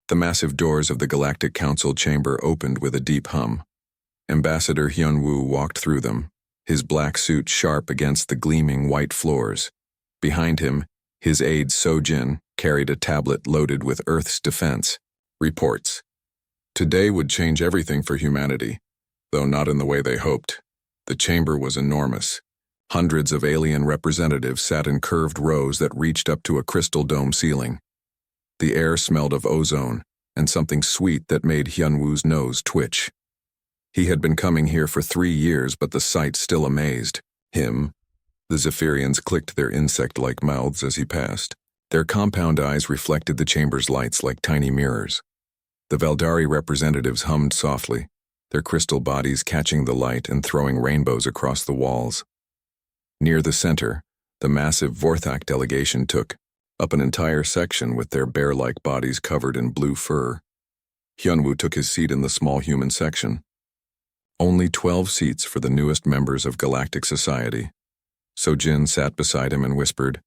The massive doors of the Galactic Council chamber opened with a deep hum. Ambassador Hyunwoo walked through them, his black suit sharp against the gleaming white floors. Behind him, his aide Sojin carried a tablet loaded with Earth's defense. Reports. Today would change everything for humanity, though not in the way they hoped. The chamber was enormous. Hundreds of alien representatives sat in curved rows that reached up to a crystal dome ceiling. The air smelled of ozone and something sweet that made Hyunwoo's nose twitch. He had been coming here for 3 years, but the sight still amazed him. The Zephyrians clicked their insect-like mouths as he passed. Their compound eyes reflected the chamber's lights like tiny mirrors. The Veldari representatives hummed softly, their crystal bodies catching the light and throwing rainbows across the walls. Near the center, the massive Vorthak delegation took up an entire section with their bear-like bodies covered in blue fur. Hyunwoo took his seat in the small human section. Only 12 seats for the newest members of Galactic Society. Sojin sat beside him and whispered,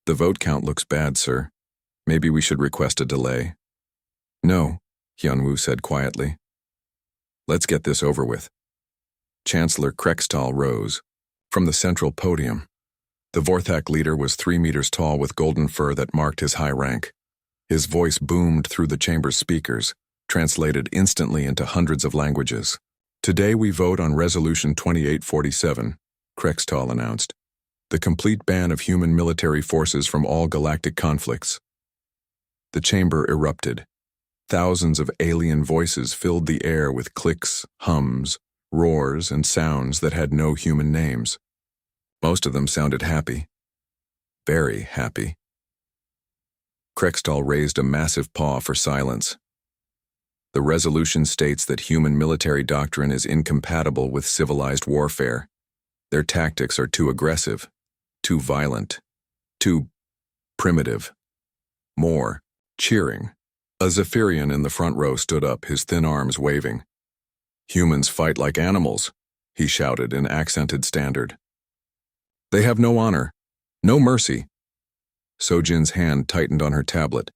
"The vote count looks bad, sir. Maybe we should request a delay." "No," Hyunwoo said quietly. "Let's get this over with." Chancellor Krextal rose. From the central podium, the Vorthak leader was 3 meters tall with golden fur that marked his high rank. His voice boomed through the chamber's speakers, translated instantly into hundreds of languages. "Today we vote on Resolution 2847, Krextal announced. The complete ban of human military forces from all galactic conflicts. The chamber erupted. Thousands of alien voices filled the air with clicks, hums, roars, and sounds that had no human names. Most of them sounded happy. Very happy. Krextal raised a massive paw for silence. The resolution states that human military doctrine is incompatible with civilized warfare. Their tactics are too aggressive, too violent, too primitive. More cheering. A Zephyrian in the front row stood up, his thin arms waving. "Humans fight like animals," he shouted in accented standard. "They have no honor, no mercy." Sojin's hand tightened on her tablet.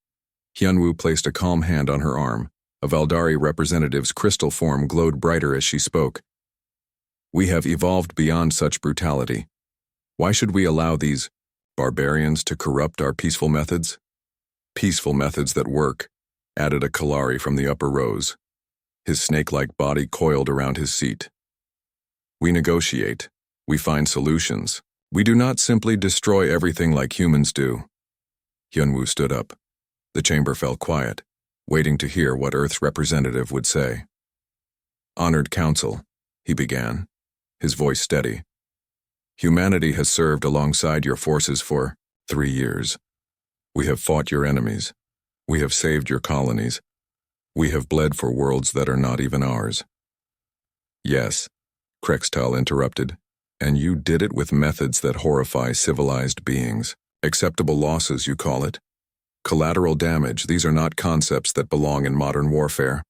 Hyunwoo placed a calm hand on her arm. A Veldari representative's crystal form glowed brighter as she spoke. "We have evolved beyond such brutality. Why should we allow these barbarians to corrupt our peaceful methods?" "Peaceful methods that work," added a Kalari from the upper rows. His snake-like body coiled around his seat. "We negotiate. We find solutions. We do not simply destroy everything like humans do." Hyunwoo stood up. The chamber fell quiet, waiting to hear what Earth's representative would say. "Honored Council," he began, his voice steady. "Humanity has served alongside your forces for 3 years. We have fought your enemies. We have saved your colonies. We have bled for worlds that are not even ours." "Yes," Krextal interrupted, "and you did it with methods that horrify civilized beings. Acceptable losses, you call it. Collateral damage, these are not concepts that belong in modern warfare.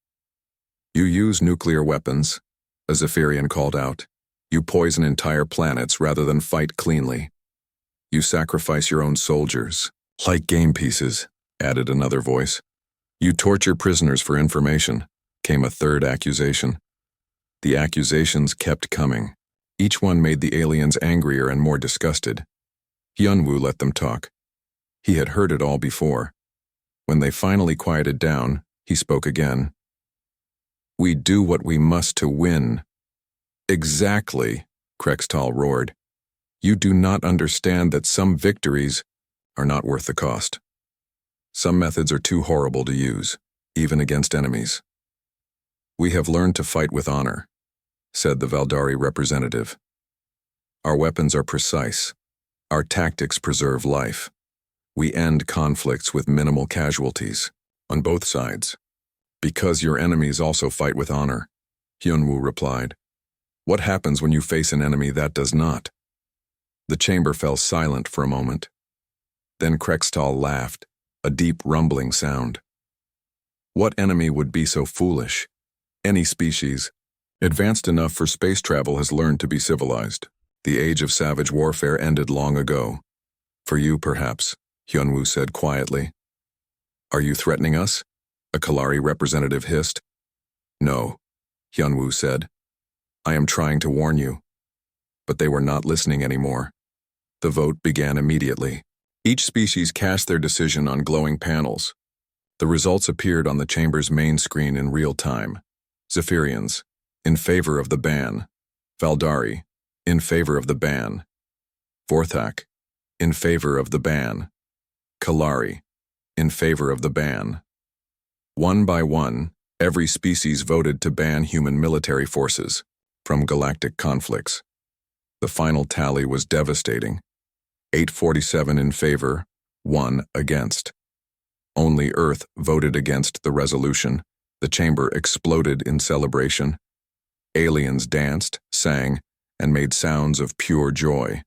You use nuclear weapons," a Zephyrian called out. "You poison entire planets rather than fight cleanly. You sacrifice your own soldiers, like game pieces," added another voice. "You torture prisoners for information," came a third accusation. The accusations kept coming. Each one made the aliens angrier and more disgusted. Hyunwoo let them talk. He had heard it all before. When they finally quieted down, he spoke again. "We do what we must to win." "Exactly," Krextal roared. "You do not understand that some victories are not worth the cost. Some methods are too horrible to use, even against enemies." "We have learned to fight with honor," said the Veldari representative. "Our weapons are precise. Our tactics preserve life. We end conflicts with minimal casualties, on both sides." "Because your enemies also fight with honor," Hyunwoo replied. "What happens when you face an enemy that does not?" The chamber fell silent for a moment. Then Krextal laughed, a deep rumbling sound. "What enemy would be so foolish? Any species, advanced enough for space travel, has learned to be civilized. The age of savage warfare ended long ago. For you, perhaps," Hyunwoo said quietly. "Are you threatening us?" A Kalari representative hissed. No, Hyunwoo said. I am trying to warn you. But they were not listening anymore. The vote began immediately. Each species cast their decision on glowing panels. The results appeared on the chamber's main screen in real time. Zephyrians, in favor of the ban. Valdari, in favor of the ban. Vorthak, in favor of the ban. Kalari, in favor of the ban. One by one, every species voted to ban human military forces from galactic conflicts. The final tally was devastating. 847 in favor, 1 against. Only Earth voted against the resolution. The chamber exploded in celebration. Aliens danced, sang, and made sounds of pure joy.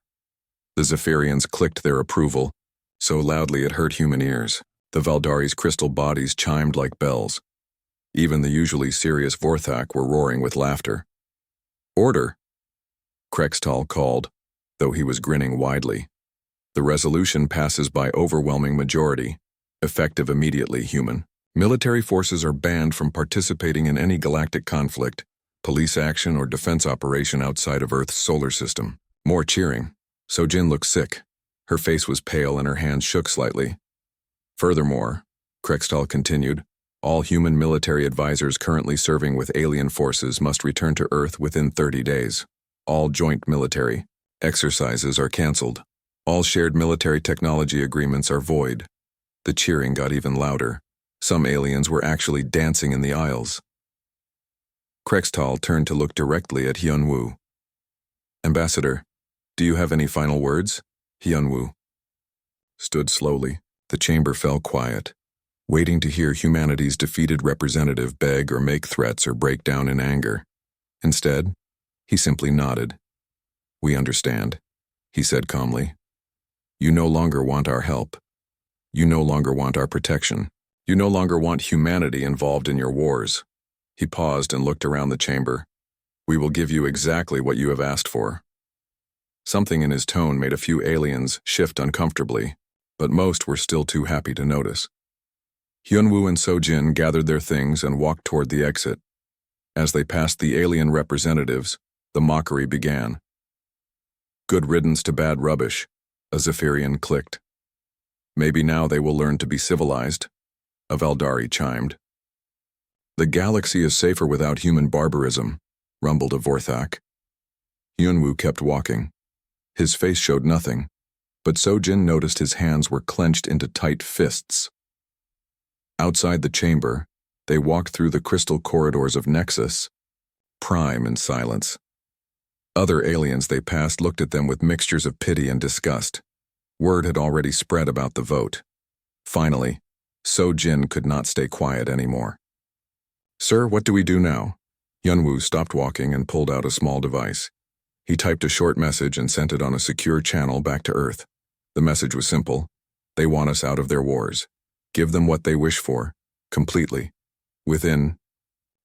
The Zephyrians clicked their approval, so loudly it hurt human ears. The Valdari's crystal bodies chimed like bells. Even the usually serious Vorthak were roaring with laughter. Order! Krextal called, though he was grinning widely. The resolution passes by overwhelming majority, effective immediately, human. Military forces are banned from participating in any galactic conflict, police action, or defense operation outside of Earth's solar system. More cheering. Sojin looked sick. Her face was pale and her hands shook slightly. Furthermore, Krextal continued, all human military advisors currently serving with alien forces must return to Earth within 30 days. All joint military exercises are cancelled. All shared military technology agreements are void. The cheering got even louder. Some aliens were actually dancing in the aisles. Krextal turned to look directly at Hyunwoo. Ambassador, do you have any final words? Hyunwoo stood slowly. The chamber fell quiet, waiting to hear humanity's defeated representative beg or make threats or break down in anger. Instead, he simply nodded. We understand, he said calmly. You no longer want our help. You no longer want our protection. You no longer want humanity involved in your wars. He paused and looked around the chamber. We will give you exactly what you have asked for. Something in his tone made a few aliens shift uncomfortably, but most were still too happy to notice. Hyunwoo and Sojin gathered their things and walked toward the exit. As they passed the alien representatives, the mockery began. Good riddance to bad rubbish, a Zephyrian clicked. Maybe now they will learn to be civilized, a Valdari chimed. The galaxy is safer without human barbarism, rumbled a Vorthak. Hyunwoo kept walking. His face showed nothing, but Sojin noticed his hands were clenched into tight fists. Outside the chamber, they walked through the crystal corridors of Nexus, Prime in silence. Other aliens they passed looked at them with mixtures of pity and disgust. Word had already spread about the vote. Finally, Sojin could not stay quiet anymore. Sir, what do we do now? Hyunwoo stopped walking and pulled out a small device. He typed a short message and sent it on a secure channel back to Earth. The message was simple. They want us out of their wars. Give them what they wish for, completely. Within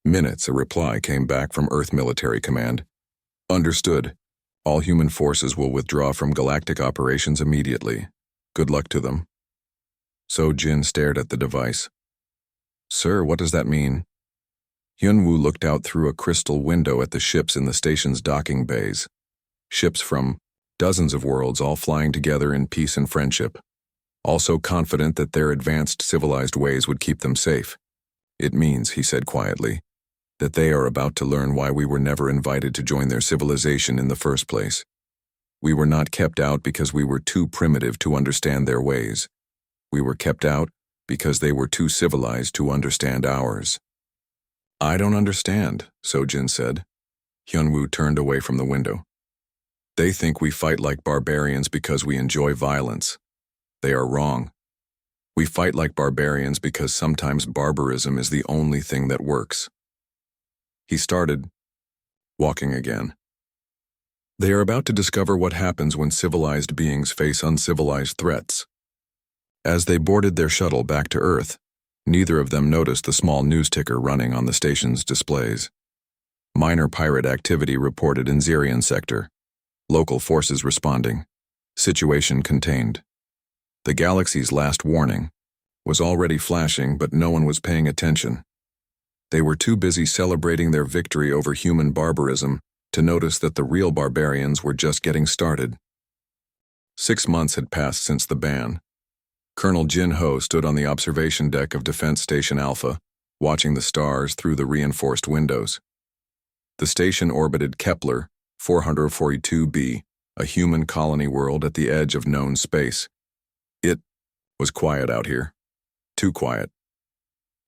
minutes, a reply came back from Earth Military Command. Understood. All human forces will withdraw from galactic operations immediately. Good luck to them. Sojin stared at the device. Sir, what does that mean? Hyunwoo looked out through a crystal window at the ships in the station's docking bays. Ships from dozens of worlds all flying together in peace and friendship, also confident that their advanced civilized ways would keep them safe. It means, he said quietly, that they are about to learn why we were never invited to join their civilization in the first place. We were not kept out because we were too primitive to understand their ways. We were kept out because they were too civilized to understand ours. I don't understand, Sojin said. Hyunwoo turned away from the window. They think we fight like barbarians because we enjoy violence. They are wrong. We fight like barbarians because sometimes barbarism is the only thing that works. He started walking again. They are about to discover what happens when civilized beings face uncivilized threats. As they boarded their shuttle back to Earth, neither of them noticed the small news ticker running on the station's displays. Minor pirate activity reported in Zirian sector. Local forces responding. Situation contained. The galaxy's last warning. was already flashing, but no one was paying attention. They were too busy celebrating their victory over human barbarism to notice that the real barbarians were just getting started. 6 months had passed since the ban. Colonel Jin Ho stood on the observation deck of Defense Station Alpha, watching the stars through the reinforced windows. The station orbited Kepler 442b, a human colony world at the edge of known space. It was quiet out here. Too quiet.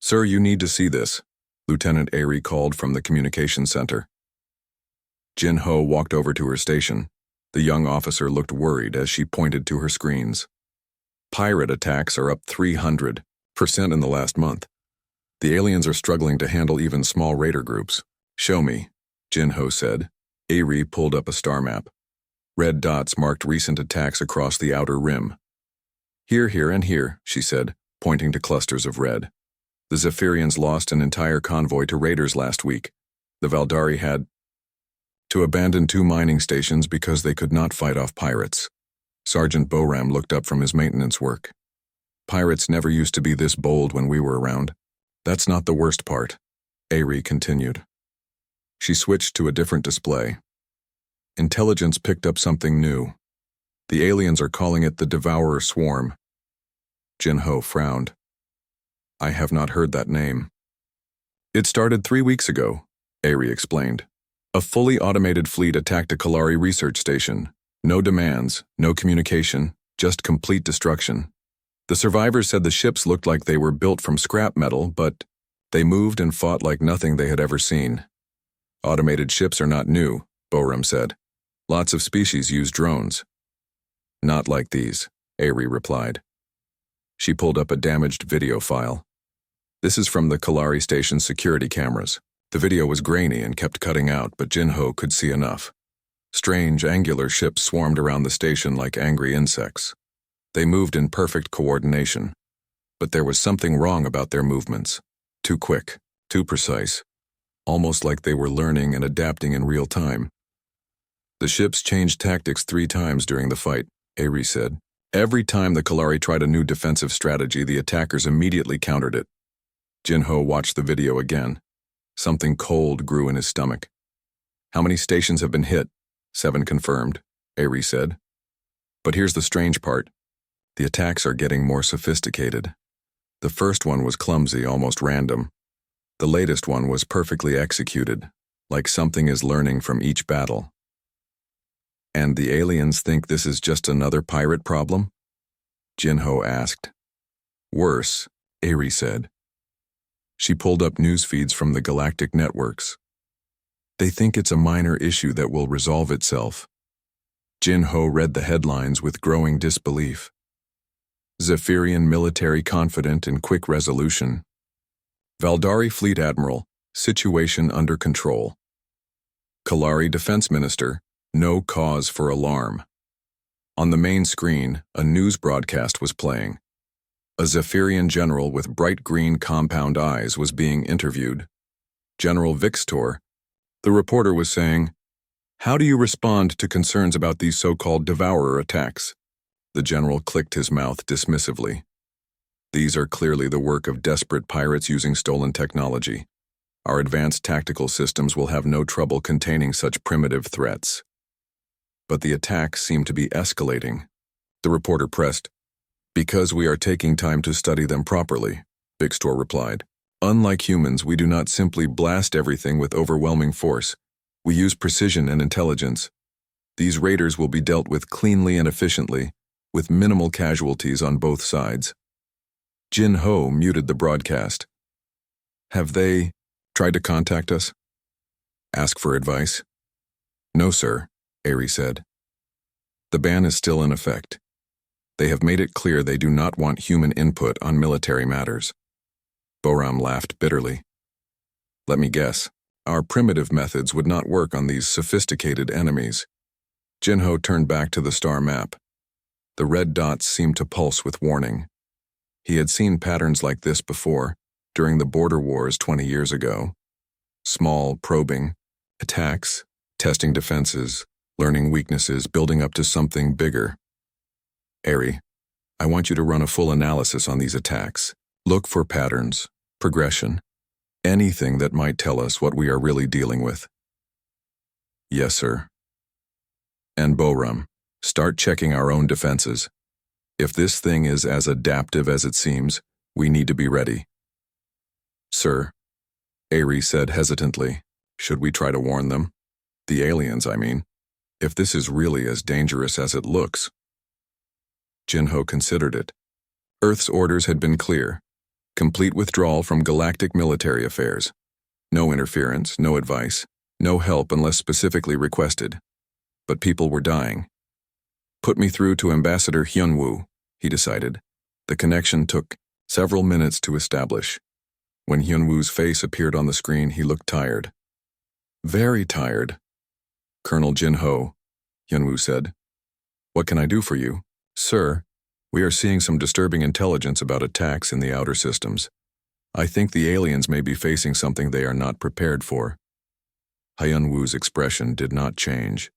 "Sir, you need to see this," Lieutenant Ari called from the communications center. Jin Ho walked over to her station. The young officer looked worried as she pointed to her screens. "Pirate attacks are up 300% in the last month. The aliens are struggling to handle even small raider groups." "Show me," Jin Ho said. Ari pulled up a star map. Red dots marked recent attacks across the outer rim. "Here, here, and here," she said, pointing to clusters of red. "The Zephyrians lost an entire convoy to raiders last week. The Valdari had to abandon 2 mining stations because they could not fight off pirates." Sergeant Boram looked up from his maintenance work. "Pirates never used to be this bold when we were around." "That's not the worst part," Ari continued. She switched to a different display. Intelligence picked up something new. "The aliens are calling it the Devourer Swarm." Jin Ho frowned. "I have not heard that name." "It started 3 weeks ago," Ari explained. "A fully automated fleet attacked a Kalari research station. No demands, no communication, just complete destruction. The survivors said the ships looked like they were built from scrap metal, but they moved and fought like nothing they had ever seen." "Automated ships are not new," Boram said. "Lots of species use drones." "Not like these," Ari replied. She pulled up a damaged video file. "This is from the Kalari station's security cameras." The video was grainy and kept cutting out, but Jin Ho could see enough. Strange, angular ships swarmed around the station like angry insects. They moved in perfect coordination. But there was something wrong about their movements. Too quick, too precise. Almost like they were learning and adapting in real time. "The ships changed tactics 3 times during the fight," Ari said. "Every time the Kalari tried a new defensive strategy, the attackers immediately countered it." Jin Ho watched the video again. Something cold grew in his stomach. "How many stations have been hit?" 7 confirmed, Ari said. "But here's the strange part. The attacks are getting more sophisticated. The first one was clumsy, almost random. The latest one was perfectly executed, like something is learning from each battle." "And the aliens think this is just another pirate problem?" Jin Ho asked. "Worse," Ari said. She pulled up news feeds from the galactic networks. "They think it's a minor issue that will resolve itself." Jin Ho read the headlines with growing disbelief. "Zephyrian military confident in quick resolution. Valdari Fleet Admiral, situation under control. Kalari Defense Minister, no cause for alarm." On the main screen, a news broadcast was playing. A Zephyrian general with bright green compound eyes was being interviewed. General Vixtor, the reporter was saying, "How do you respond to concerns about these so-called Devourer attacks?" The general clicked his mouth dismissively. "These are clearly the work of desperate pirates using stolen technology. Our advanced tactical systems will have no trouble containing such primitive threats." "But the attacks seem to be escalating," the reporter pressed. "Because we are taking time to study them properly," Vixtor replied. "Unlike humans, we do not simply blast everything with overwhelming force. We use precision and intelligence. These raiders will be dealt with cleanly and efficiently, with minimal casualties on both sides." Jin Ho muted the broadcast. "Have they tried to contact us? Ask for advice?" "No, sir," Ari said. "The ban is still in effect. They have made it clear they do not want human input on military matters." Boram laughed bitterly. "Let me guess. Our primitive methods would not work on these sophisticated enemies." Jin Ho turned back to the star map. The red dots seemed to pulse with warning. He had seen patterns like this before, during the border wars 20 years ago. Small, probing, attacks, testing defenses, learning weaknesses, building up to something bigger. "Ari, I want you to run a full analysis on these attacks. Look for patterns, progression, anything that might tell us what we are really dealing with." "Yes, sir." "And Boram, start checking our own defenses. If this thing is as adaptive as it seems, we need to be ready." "Sir," Ari said hesitantly, "should we try to warn them? The aliens, I mean. If this is really as dangerous as it looks." Jinho considered it. Earth's orders had been clear. Complete withdrawal from galactic military affairs. No interference, no advice, no help unless specifically requested. But people were dying. "Put me through to Ambassador Hyunwoo," he decided. The connection took several minutes to establish. When Hyunwoo's face appeared on the screen, he looked tired. "Very tired." "Colonel Jinho," Hyunwoo said. "What can I do for you?" "Sir, we are seeing some disturbing intelligence about attacks in the outer systems. I think the aliens may be facing something they are not prepared for." Hyunwoo's expression did not change.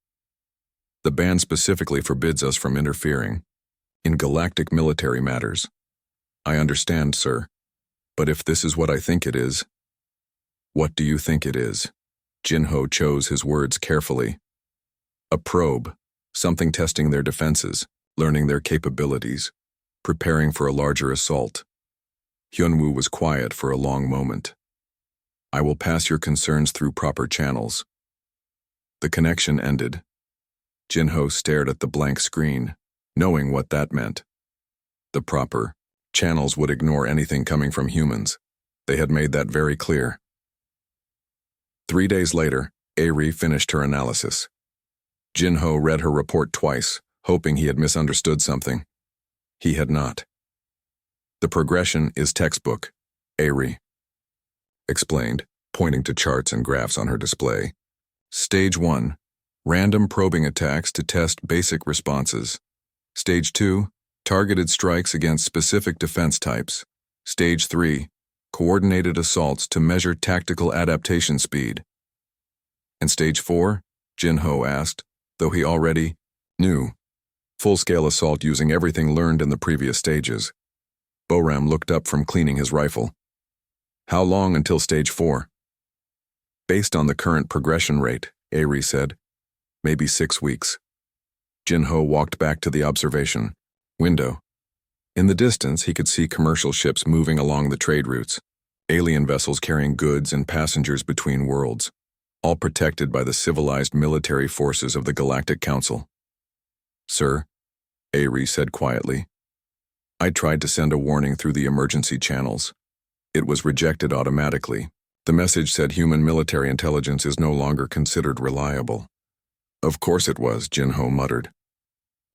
"The ban specifically forbids us from interfering in galactic military matters." "I understand, sir. But if this is what I think it is..." "What do you think it is?" Jinho chose his words carefully. "A probe, something testing their defenses, learning their capabilities, preparing for a larger assault." Hyunwoo was quiet for a long moment. "I will pass your concerns through proper channels." The connection ended. Jinho stared at the blank screen, knowing what that meant. The proper channels would ignore anything coming from humans. They had made that very clear. 3 days later, Ari finished her analysis. Jinho read her report twice, hoping he had misunderstood something. He had not. "The progression is textbook," Ari explained, pointing to charts and graphs on her display. "Stage 1, random probing attacks to test basic responses. Stage 2, targeted strikes against specific defense types. Stage 3, coordinated assaults to measure tactical adaptation speed." "And Stage 4? Jinho asked, though he already knew. "Full-scale assault using everything learned in the previous stages." Boram looked up from cleaning his rifle. "How long until Stage 4? "Based on the current progression rate," Ari said. "Maybe 6 weeks." Jinho walked back to the observation window. In the distance, he could see commercial ships moving along the trade routes, alien vessels carrying goods and passengers between worlds, all protected by the civilized military forces of the Galactic Council. "Sir," Ari said quietly, "I tried to send a warning through the emergency channels. It was rejected automatically. The message said human military intelligence is no longer considered reliable." "Of course it was," Jinho muttered.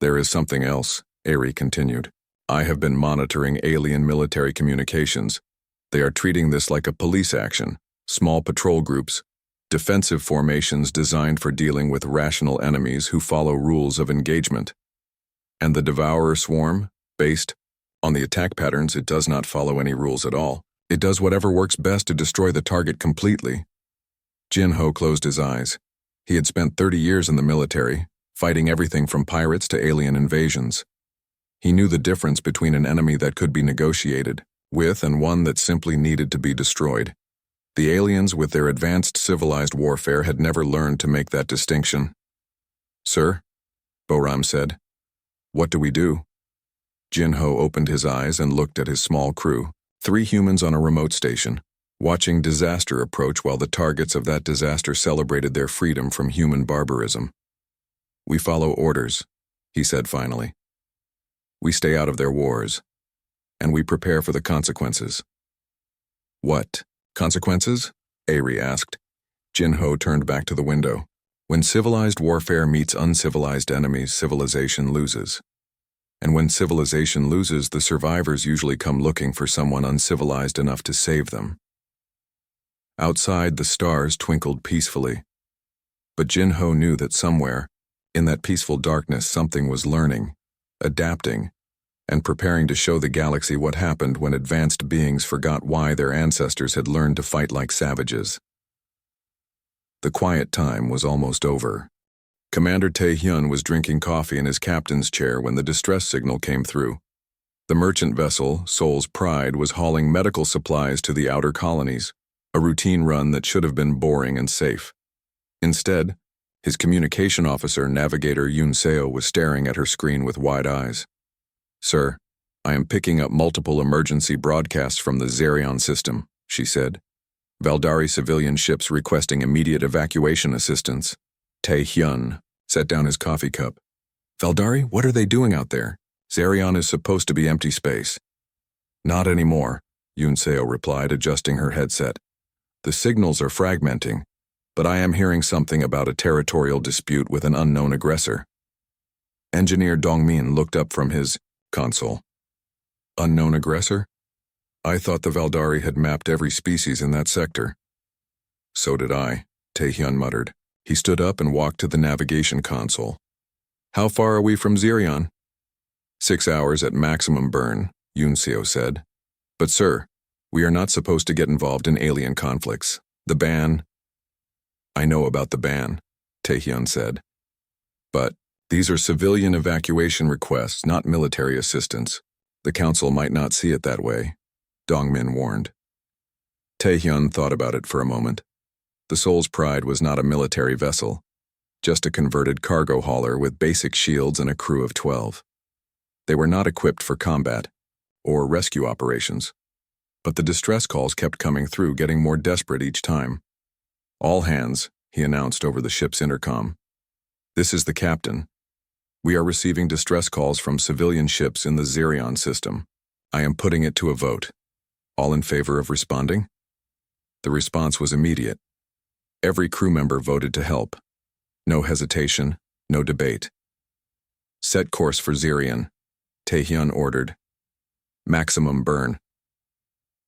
"There is something else," Ari continued. "I have been monitoring alien military communications. They are treating this like a police action, small patrol groups, defensive formations designed for dealing with rational enemies who follow rules of engagement. And the Devourer swarm, based on the attack patterns, it does not follow any rules at all. It does whatever works best to destroy the target completely." Jinho closed his eyes. He had spent 30 years in the military, fighting everything from pirates to alien invasions. He knew the difference between an enemy that could be negotiated with and one that simply needed to be destroyed. The aliens, with their advanced civilized warfare, had never learned to make that distinction. "Sir," Boram said, "what do we do?" Jinho opened his eyes and looked at his small crew, 3 humans on a remote station, watching disaster approach while the targets of that disaster celebrated their freedom from human barbarism. "We follow orders," he said finally. "We stay out of their wars, and we prepare for the consequences." "What consequences?" Ari asked. Jinho turned back to the window. "When civilized warfare meets uncivilized enemies, civilization loses. And when civilization loses, the survivors usually come looking for someone uncivilized enough to save them." Outside, the stars twinkled peacefully. But Jinho knew that somewhere, in that peaceful darkness, something was learning, adapting, and preparing to show the galaxy what happened when advanced beings forgot why their ancestors had learned to fight like savages. The quiet time was almost over. Commander Tae-hyun was drinking coffee in his captain's chair when the distress signal came through. The merchant vessel, Soul's Pride, was hauling medical supplies to the outer colonies, a routine run that should have been boring and safe. Instead, his communication officer, Navigator Yunseo, was staring at her screen with wide eyes. "Sir, I am picking up multiple emergency broadcasts from the Zerion system," she said. "Valdari civilian ships requesting immediate evacuation assistance." Tae-hyun set down his coffee cup. "Valdari, what are they doing out there? Zerion is supposed to be empty space." "Not anymore," Yunseo replied, adjusting her headset. "The signals are fragmenting, but I am hearing something about a territorial dispute with an unknown aggressor." Engineer Dongmin looked up from his console. "Unknown aggressor? I thought the Valdari had mapped every species in that sector." "So did I," Tae-hyun muttered. He stood up and walked to the navigation console. "How far are we from Zerion?" 6 hours at maximum burn, Yunseo said. "But sir, we are not supposed to get involved in alien conflicts. The ban—" "I know about the ban," Tae-hyun said. "But these are civilian evacuation requests, not military assistance. The council might not see it that way," Dongmin warned. Tae-hyun thought about it for a moment. The Soul's Pride was not a military vessel, just a converted cargo hauler with basic shields and a crew of 12. They were not equipped for combat or rescue operations, but the distress calls kept coming through, getting more desperate each time. "All hands," he announced over the ship's intercom. "This is the captain. We are receiving distress calls from civilian ships in the Zerion system. I am putting it to a vote. All in favor of responding?" The response was immediate. Every crew member voted to help. No hesitation, no debate. "Set course for Zerion," Tae-hyun ordered. "Maximum burn."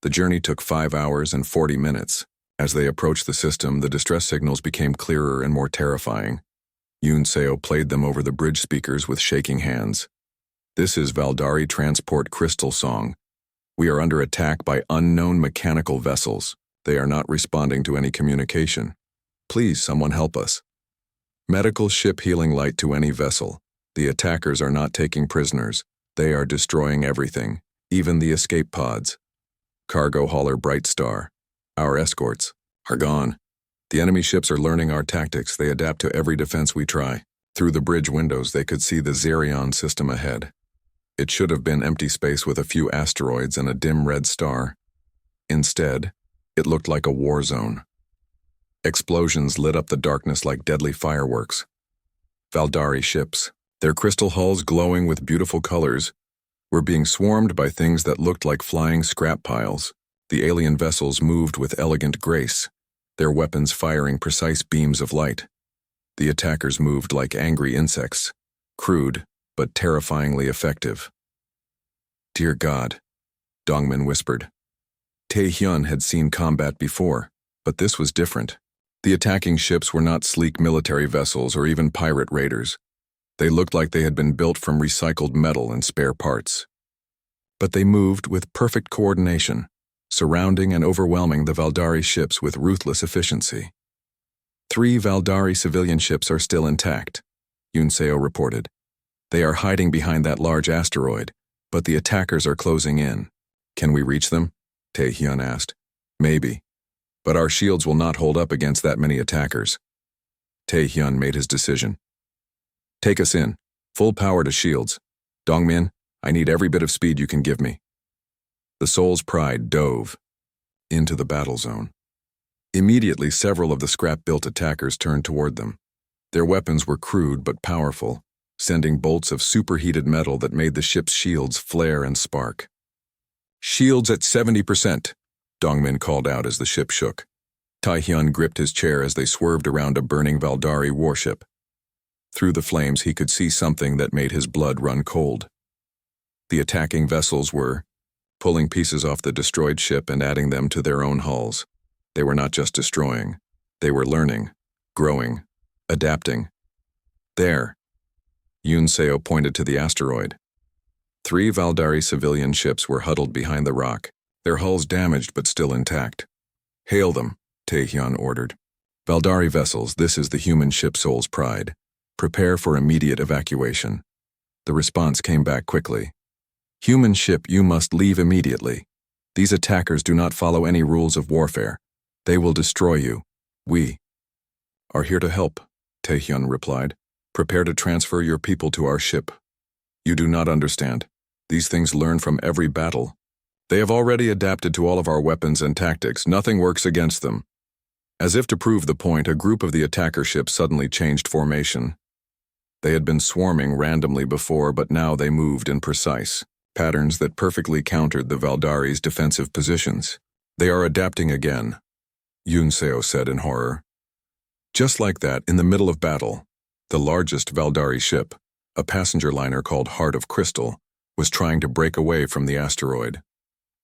The journey took 5 hours and 40 minutes. As they approached the system, the distress signals became clearer and more terrifying. Yunseo played them over the bridge speakers with shaking hands. "This is Valdari Transport Crystal Song. We are under attack by unknown mechanical vessels. They are not responding to any communication. Please, someone help us. Medical ship healing light to any vessel. The attackers are not taking prisoners. They are destroying everything, even the escape pods. Cargo hauler Bright Star. Our escorts are gone. The enemy ships are learning our tactics. They adapt to every defense we try." Through the bridge windows, they could see the Zerion system ahead. It should have been empty space with a few asteroids and a dim red star. Instead, it looked like a war zone. Explosions lit up the darkness like deadly fireworks. Valdari ships, their crystal hulls glowing with beautiful colors, were being swarmed by things that looked like flying scrap piles. The alien vessels moved with elegant grace, their weapons firing precise beams of light. The attackers moved like angry insects, crude but terrifyingly effective. "Dear God," Dongmin whispered. Tae-hyun had seen combat before, but this was different. The attacking ships were not sleek military vessels or even pirate raiders. They looked like they had been built from recycled metal and spare parts. But they moved with perfect coordination, surrounding and overwhelming the Valdari ships with ruthless efficiency. 3 Valdari civilian ships are still intact, Yunseo reported. They are hiding behind that large asteroid, but the attackers are closing in. "Can we reach them?" Tae-hyun asked. "Maybe, but our shields will not hold up against that many attackers." Tae-hyun made his decision. "Take us in. Full power to shields. Dongmin, I need every bit of speed you can give me." The Soul's Pride dove into the battle zone. Immediately, several of the scrap-built attackers turned toward them. Their weapons were crude but powerful, sending bolts of superheated metal that made the ship's shields flare and spark. "Shields at 70%, Dongmin called out as the ship shook. Tae-hyun gripped his chair as they swerved around a burning Valdari warship. Through the flames, he could see something that made his blood run cold. The attacking vessels were pulling pieces off the destroyed ship and adding them to their own hulls. They were not just destroying. They were learning, growing, adapting. There. Yunseo pointed to the asteroid. 3 Valdari civilian ships were huddled behind the rock, their hulls damaged but still intact. "Hail them," Tae-hyun ordered. "Valdari vessels, this is the human ship Soul's Pride. Prepare for immediate evacuation." The response came back quickly. Human ship, you must leave immediately. These attackers do not follow any rules of warfare. They will destroy you. We are here to help, Taehyun replied. Prepare to transfer your people to our ship. You do not understand. These things learn from every battle. They have already adapted to all of our weapons and tactics. Nothing works against them. As if to prove the point, a group of the attacker ships suddenly changed formation. They had been swarming randomly before, but now they moved in precise patterns that perfectly countered the Valdari's defensive positions. They are adapting again, Yoon Seo said in horror. Just like that, in the middle of battle, the largest Valdari ship, a passenger liner called Heart of Crystal, was trying to break away from the asteroid.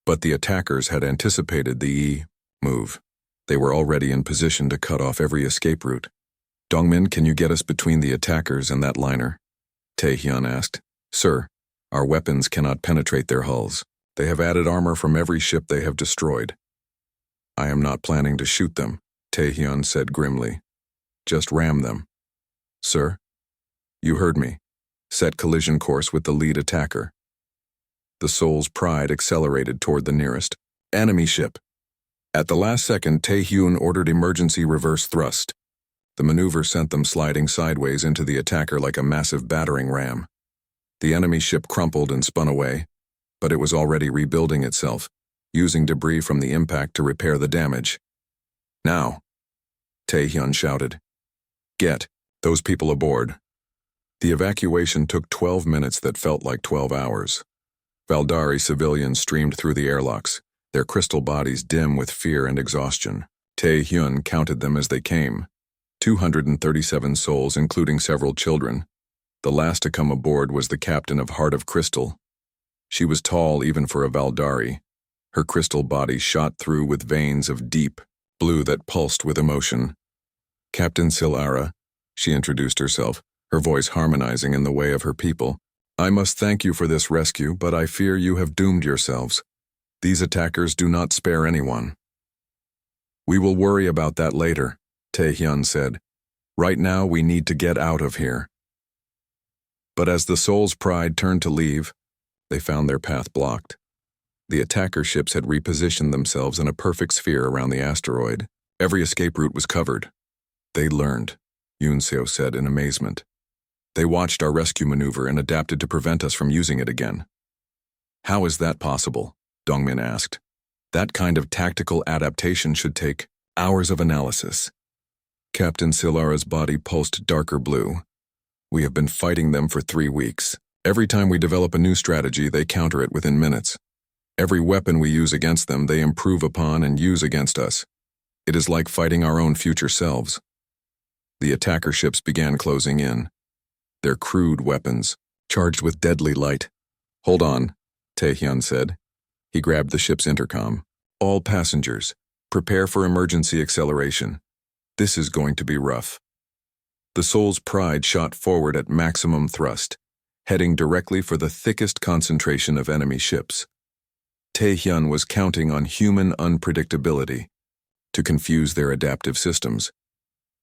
But the attackers had anticipated the move. They were already in position to cut off every escape route. Dongmin, can you get us between the attackers and that liner? Taehyun asked. Sir, our weapons cannot penetrate their hulls. They have added armor from every ship they have destroyed. I am not planning to shoot them, Taehyun said grimly. Just ram them. Sir? You heard me. Set collision course with the lead attacker. The Soul's Pride accelerated toward the nearest enemy ship. At the last second, Taehyun ordered emergency reverse thrust. The maneuver sent them sliding sideways into the attacker like a massive battering ram. The enemy ship crumpled and spun away, but it was already rebuilding itself, using debris from the impact to repair the damage. Now, Taehyun shouted. Get those people aboard. The evacuation took 12 minutes that felt like 12 hours. Valdari civilians streamed through the airlocks, their crystal bodies dim with fear and exhaustion. Taehyun counted them as they came. 237 souls, including several children. The last to come aboard was the captain of Heart of Crystal. She was tall even for a Valdari. Her crystal body shot through with veins of deep blue that pulsed with emotion. Captain Silara, she introduced herself, her voice harmonizing in the way of her people. I must thank you for this rescue, but I fear you have doomed yourselves. These attackers do not spare anyone. We will worry about that later, Taehyun said. Right now we need to get out of here. But as the Soul's Pride turned to leave, they found their path blocked. The attacker ships had repositioned themselves in a perfect sphere around the asteroid. Every escape route was covered. They learned, Yoon Seo said in amazement. They watched our rescue maneuver and adapted to prevent us from using it again. How is that possible? Dongmin asked. That kind of tactical adaptation should take hours of analysis. Captain Silara's body pulsed darker blue. We have been fighting them for 3 weeks. Every time we develop a new strategy, they counter it within minutes. Every weapon we use against them, they improve upon and use against us. It is like fighting our own future selves. The attacker ships began closing in. Their crude weapons, charged with deadly light. Hold on, Taehyun said. He grabbed the ship's intercom. All passengers, prepare for emergency acceleration. This is going to be rough. The Soul's Pride shot forward at maximum thrust, heading directly for the thickest concentration of enemy ships. Taehyun was counting on human unpredictability to confuse their adaptive systems.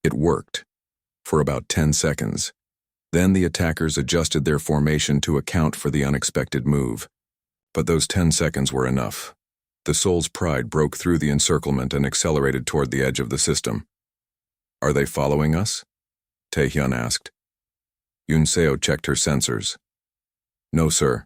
It worked. For about 10 seconds. Then the attackers adjusted their formation to account for the unexpected move. But those 10 seconds were enough. The Soul's Pride broke through the encirclement and accelerated toward the edge of the system. Are they following us? Taehyun asked. Yoon Seo checked her sensors. No, sir.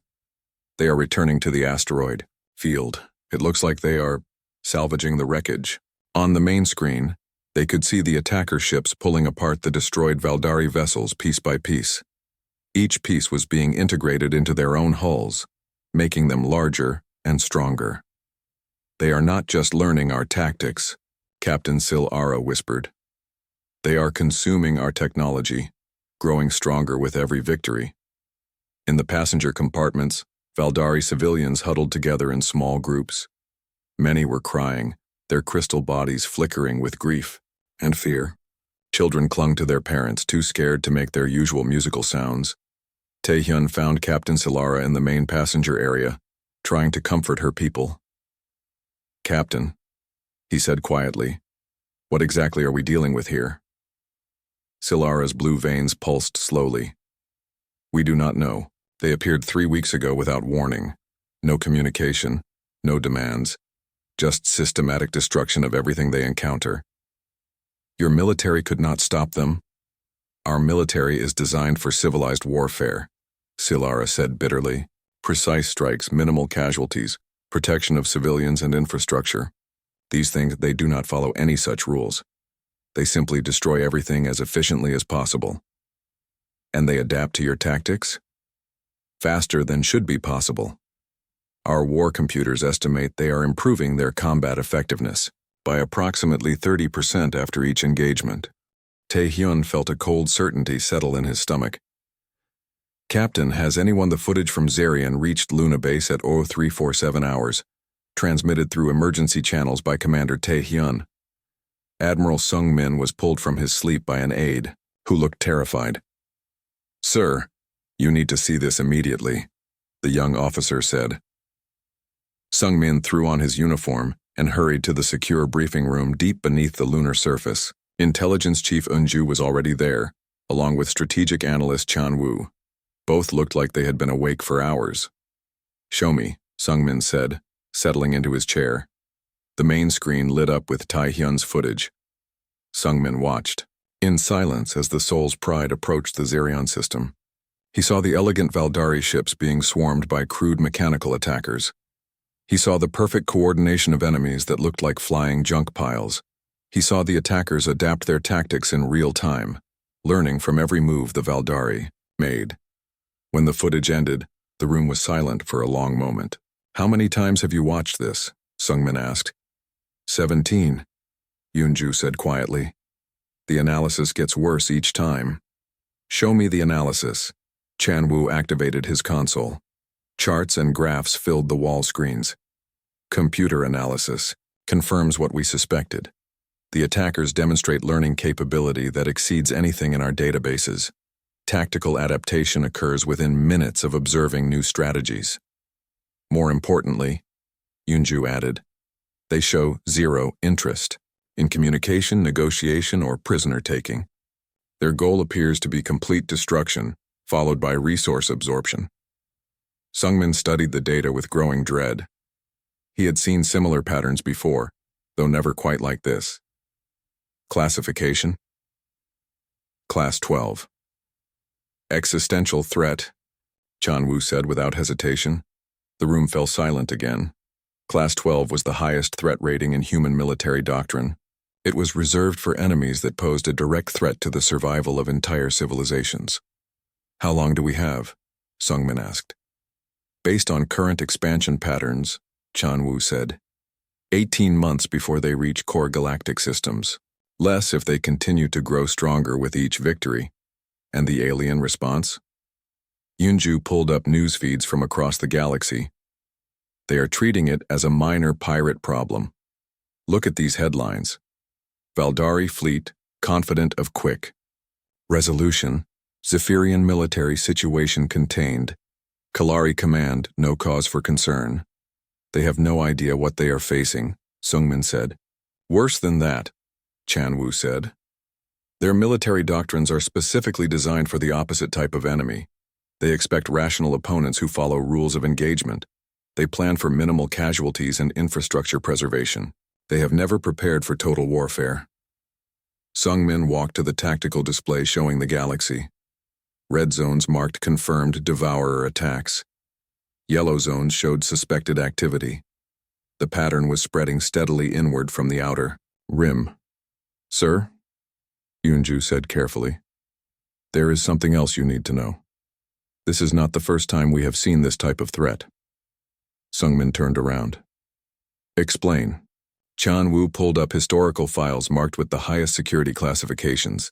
They are returning to the asteroid field. It looks like they are salvaging the wreckage. On the main screen, they could see the attacker ships pulling apart the destroyed Valdari vessels piece by piece. Each piece was being integrated into their own hulls, making them larger and stronger. They are not just learning our tactics, Captain Silara whispered. They are consuming our technology, growing stronger with every victory. In the passenger compartments, Valdari civilians huddled together in small groups. Many were crying, their crystal bodies flickering with grief and fear. Children clung to their parents, too scared to make their usual musical sounds. Taehyun found Captain Silara in the main passenger area, trying to comfort her people. Captain, he said quietly, what exactly are we dealing with here? Silara's blue veins pulsed slowly. We do not know, They appeared 3 weeks ago without warning. No communication, no demands, just systematic destruction of everything they encounter. Your military could not stop them? Our military is designed for civilized warfare, Silara said bitterly. Precise strikes, minimal casualties, protection of civilians and infrastructure. These things, they do not follow any such rules. They simply destroy everything as efficiently as possible. And they adapt to your tactics? Faster than should be possible. Our war computers estimate they are improving their combat effectiveness by approximately 30% after each engagement. Tae-hyun felt a cold certainty settle in his stomach. Captain, has anyone the footage from Zarian reached Luna Base at 0347 hours, transmitted through emergency channels by Commander Tae-hyun? Admiral Sung-min was pulled from his sleep by an aide, who looked terrified. Sir, you need to see this immediately, the young officer said. Sung-min threw on his uniform and hurried to the secure briefing room deep beneath the lunar surface. Intelligence Chief Eunju was already there, along with strategic analyst Chan-woo. Both looked like they had been awake for hours. Show me, Sung-min said, settling into his chair. The main screen lit up with Tae-hyun's footage. Sung-min watched, in silence as the Soul's Pride approached the Zarion system. He saw the elegant Valdari ships being swarmed by crude mechanical attackers. He saw the perfect coordination of enemies that looked like flying junk piles. He saw the attackers adapt their tactics in real time, learning from every move the Valdari made. When the footage ended, the room was silent for a long moment. How many times have you watched this? Sung-min asked. 17, Eunju said quietly. The analysis gets worse each time. Show me the analysis. Chan-woo activated his console. Charts and graphs filled the wall screens. Computer analysis confirms what we suspected. The attackers demonstrate learning capability that exceeds anything in our databases. Tactical adaptation occurs within minutes of observing new strategies. More importantly, Eunju added, they show zero interest in communication, negotiation, or prisoner-taking. Their goal appears to be complete destruction, followed by resource absorption. Sung-min studied the data with growing dread. He had seen similar patterns before, though never quite like this. Classification? Class 12. Existential threat, Chan-woo said without hesitation. The room fell silent again. Class 12 was the highest threat rating in human military doctrine. It was reserved for enemies that posed a direct threat to the survival of entire civilizations. How long do we have? Sung-min asked. Based on current expansion patterns, Chan-woo said, 18 months before they reach core galactic systems. Less if they continue to grow stronger with each victory. And the alien response? Eunju pulled up news feeds from across the galaxy. They are treating it as a minor pirate problem. Look at these headlines. Valdari fleet, confident of quick resolution. Zephyrian military situation contained. Kalari command, no cause for concern. They have no idea what they are facing, Sung-min said. Worse than that, Chan-woo said. Their military doctrines are specifically designed for the opposite type of enemy. They expect rational opponents who follow rules of engagement. They plan for minimal casualties and infrastructure preservation. They have never prepared for total warfare. Sung-min walked to the tactical display showing the galaxy. Red zones marked confirmed devourer attacks. Yellow zones showed suspected activity. The pattern was spreading steadily inward from the outer rim. Sir? Eunju said carefully. There is something else you need to know. This is not the first time we have seen this type of threat. Sung-min turned around. Explain. Chan-woo pulled up historical files marked with the highest security classifications.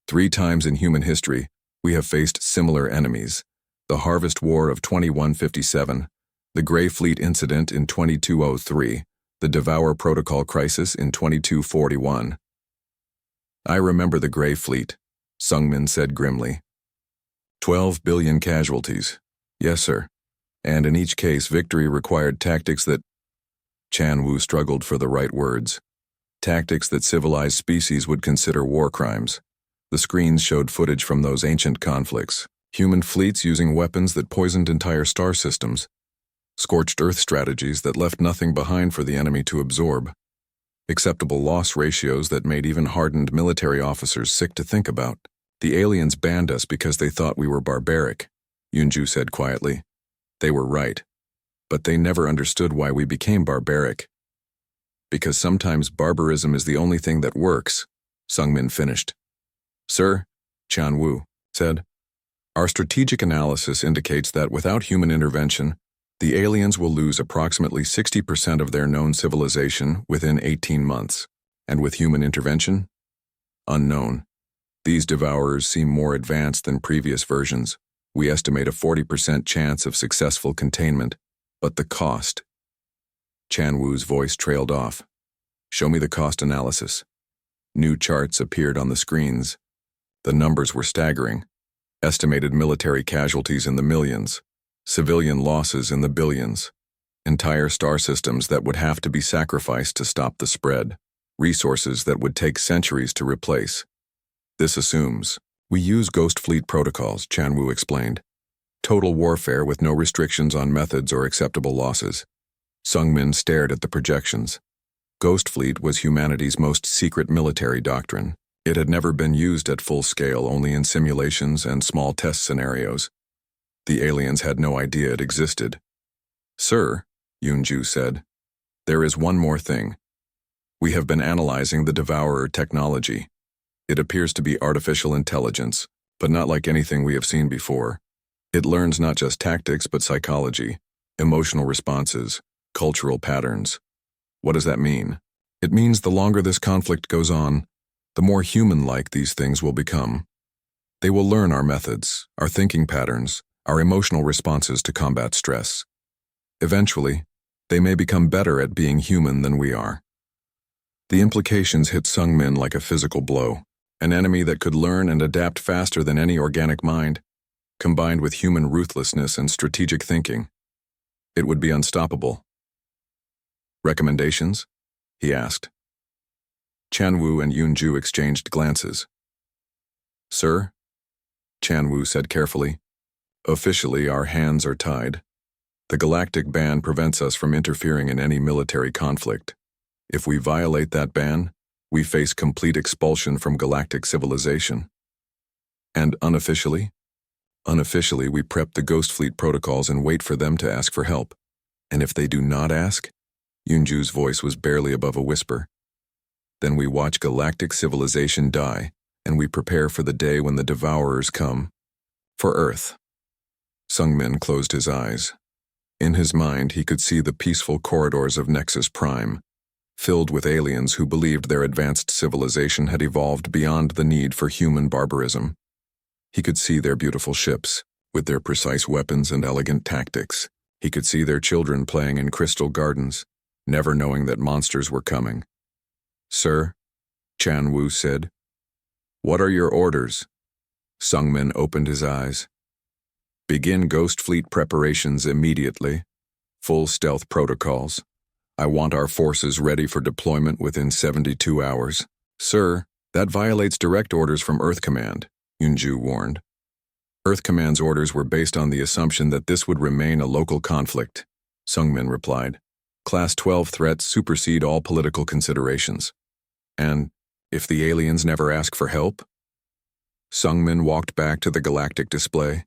3 times in human history, we have faced similar enemies. The Harvest War of 2157, the Grey Fleet Incident in 2203, the Devour Protocol Crisis in 2241. I remember the Grey Fleet, Sung-min said grimly. 12 billion casualties. Yes, sir. And in each case, victory required tactics that... Chan-woo struggled for the right words. Tactics that civilized species would consider war crimes. The screens showed footage from those ancient conflicts, Human fleets using weapons that poisoned entire star systems. Scorched Earth strategies that left nothing behind for the enemy to absorb. Acceptable loss ratios that made even hardened military officers sick to think about. The aliens banned us because they thought we were barbaric, Yunju said quietly. They were right. But they never understood why we became barbaric. Because sometimes barbarism is the only thing that works, Sungmin finished. Sir, Chanwu said, our strategic analysis indicates that without human intervention, the aliens will lose approximately 60% of their known civilization within 18 months. And with human intervention? Unknown. These devourers seem more advanced than previous versions. We estimate a 40% chance of successful containment. But the cost. Chanwu's voice trailed off. Show me the cost analysis. New charts appeared on the screens. The numbers were staggering. Estimated military casualties in the millions. Civilian losses in the billions. Entire star systems that would have to be sacrificed to stop the spread. Resources that would take centuries to replace. This assumes. We use Ghost Fleet protocols, Chanwu explained. Total warfare with no restrictions on methods or acceptable losses. Sungmin stared at the projections. Ghost Fleet was humanity's most secret military doctrine. It had never been used at full scale, only in simulations and small test scenarios. The aliens had no idea it existed. Sir, Yunju said, there is one more thing. We have been analyzing the Devourer technology. It appears to be artificial intelligence, but not like anything we have seen before. It learns not just tactics but psychology, emotional responses, cultural patterns. What does that mean? It means the longer this conflict goes on, the more human-like these things will become. They will learn our methods, our thinking patterns, our emotional responses to combat stress. Eventually, they may become better at being human than we are. The implications hit Sungmin like a physical blow. An enemy that could learn and adapt faster than any organic mind, combined with human ruthlessness and strategic thinking. It would be unstoppable. Recommendations? He asked. Chanwu and Yunju exchanged glances. Sir, Chanwu said carefully, officially our hands are tied. The galactic ban prevents us from interfering in any military conflict. If we violate that ban, we face complete expulsion from galactic civilization. And unofficially? Unofficially, we prep the Ghost Fleet protocols and wait for them to ask for help. And if they do not ask, Yunju's voice was barely above a whisper, then we watch galactic civilization die, and we prepare for the day when the Devourers come. For Earth. Sungmin closed his eyes. In his mind, he could see the peaceful corridors of Nexus Prime, filled with aliens who believed their advanced civilization had evolved beyond the need for human barbarism. He could see their beautiful ships, with their precise weapons and elegant tactics. He could see their children playing in crystal gardens, never knowing that monsters were coming. Sir, Chanwu said. What are your orders? Sungmin opened his eyes. Begin Ghost Fleet preparations immediately. Full stealth protocols. I want our forces ready for deployment within 72 hours. Sir, that violates direct orders from Earth Command, Yunju warned. Earth Command's orders were based on the assumption that this would remain a local conflict, Sungmin replied. Class 12 threats supersede all political considerations. And if the aliens never ask for help? Sungmin walked back to the galactic display.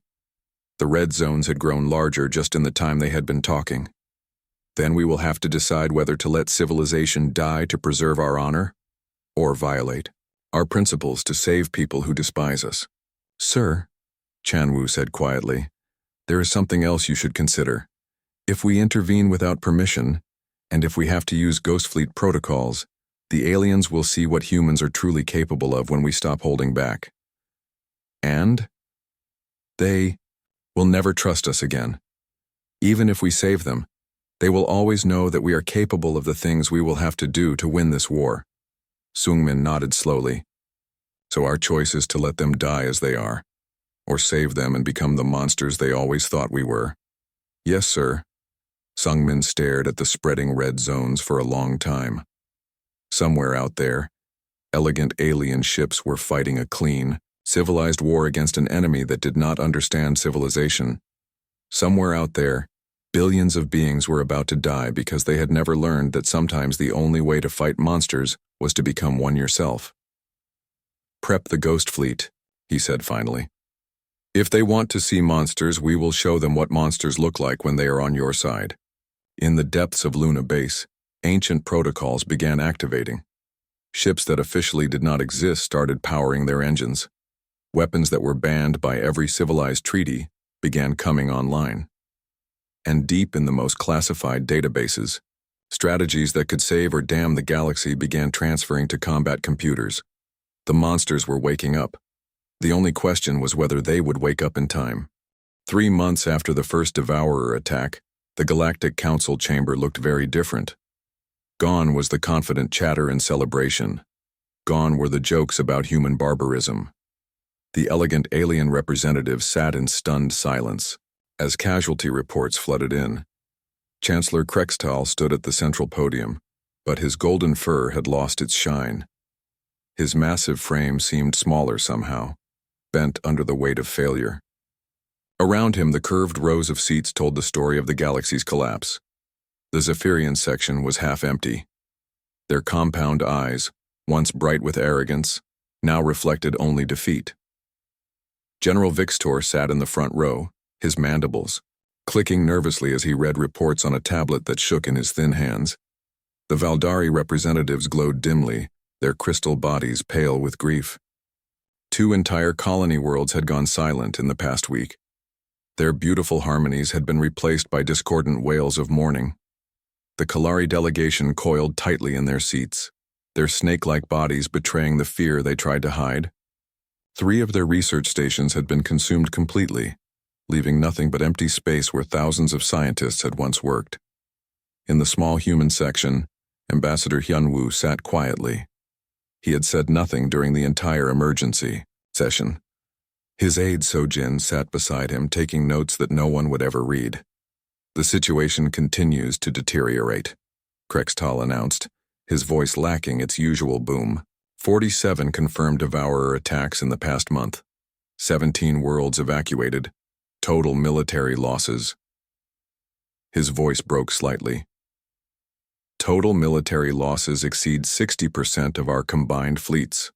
The red zones had grown larger just in the time they had been talking. Then we will have to decide whether to let civilization die to preserve our honor, or violate our principles to save people who despise us. Sir, Chanwu said quietly, there is something else you should consider. If we intervene without permission, and if we have to use Ghost Fleet protocols, the aliens will see what humans are truly capable of when we stop holding back. And they will never trust us again. Even if we save them, they will always know that we are capable of the things we will have to do to win this war. Sungmin nodded slowly. So our choice is to let them die as they are, or save them and become the monsters they always thought we were. Yes, sir. Sungmin stared at the spreading red zones for a long time. Somewhere out there, elegant alien ships were fighting a clean, Civilized war against an enemy that did not understand civilization. Somewhere out there, billions of beings were about to die because they had never learned that sometimes the only way to fight monsters was to become one yourself. "Prep the Ghost Fleet," he said finally. "If they want to see monsters, we will show them what monsters look like when they are on your side." In the depths of Luna Base, ancient protocols began activating. Ships that officially did not exist started powering their engines. Weapons that were banned by every civilized treaty began coming online. And deep in the most classified databases, strategies that could save or damn the galaxy began transferring to combat computers. The monsters were waking up. The only question was whether they would wake up in time. 3 months after the first Devourer attack, the Galactic Council chamber looked very different. Gone was the confident chatter and celebration. Gone were the jokes about human barbarism. The elegant alien representatives sat in stunned silence as casualty reports flooded in. Chancellor Krextal stood at the central podium, but his golden fur had lost its shine. His massive frame seemed smaller somehow, bent under the weight of failure. Around him, the curved rows of seats told the story of the galaxy's collapse. The Zephyrian section was half empty. Their compound eyes, once bright with arrogance, now reflected only defeat. General Vixtor sat in the front row, his mandibles clicking nervously as he read reports on a tablet that shook in his thin hands. The Valdari representatives glowed dimly, their crystal bodies pale with grief. 2 entire colony worlds had gone silent in the past week. Their beautiful harmonies had been replaced by discordant wails of mourning. The Kalari delegation coiled tightly in their seats, their snake-like bodies betraying the fear they tried to hide. 3 of their research stations had been consumed completely, leaving nothing but empty space where thousands of scientists had once worked. In the small human section, Ambassador Hyunwoo sat quietly. He had said nothing during the entire emergency session. His aide Sojin sat beside him, taking notes that no one would ever read. "The situation continues to deteriorate," Krextal announced, his voice lacking its usual boom. 47 confirmed Devourer attacks in the past month. 17 worlds evacuated. Total military losses. His voice broke slightly. Total military losses exceed 60% of our combined fleets.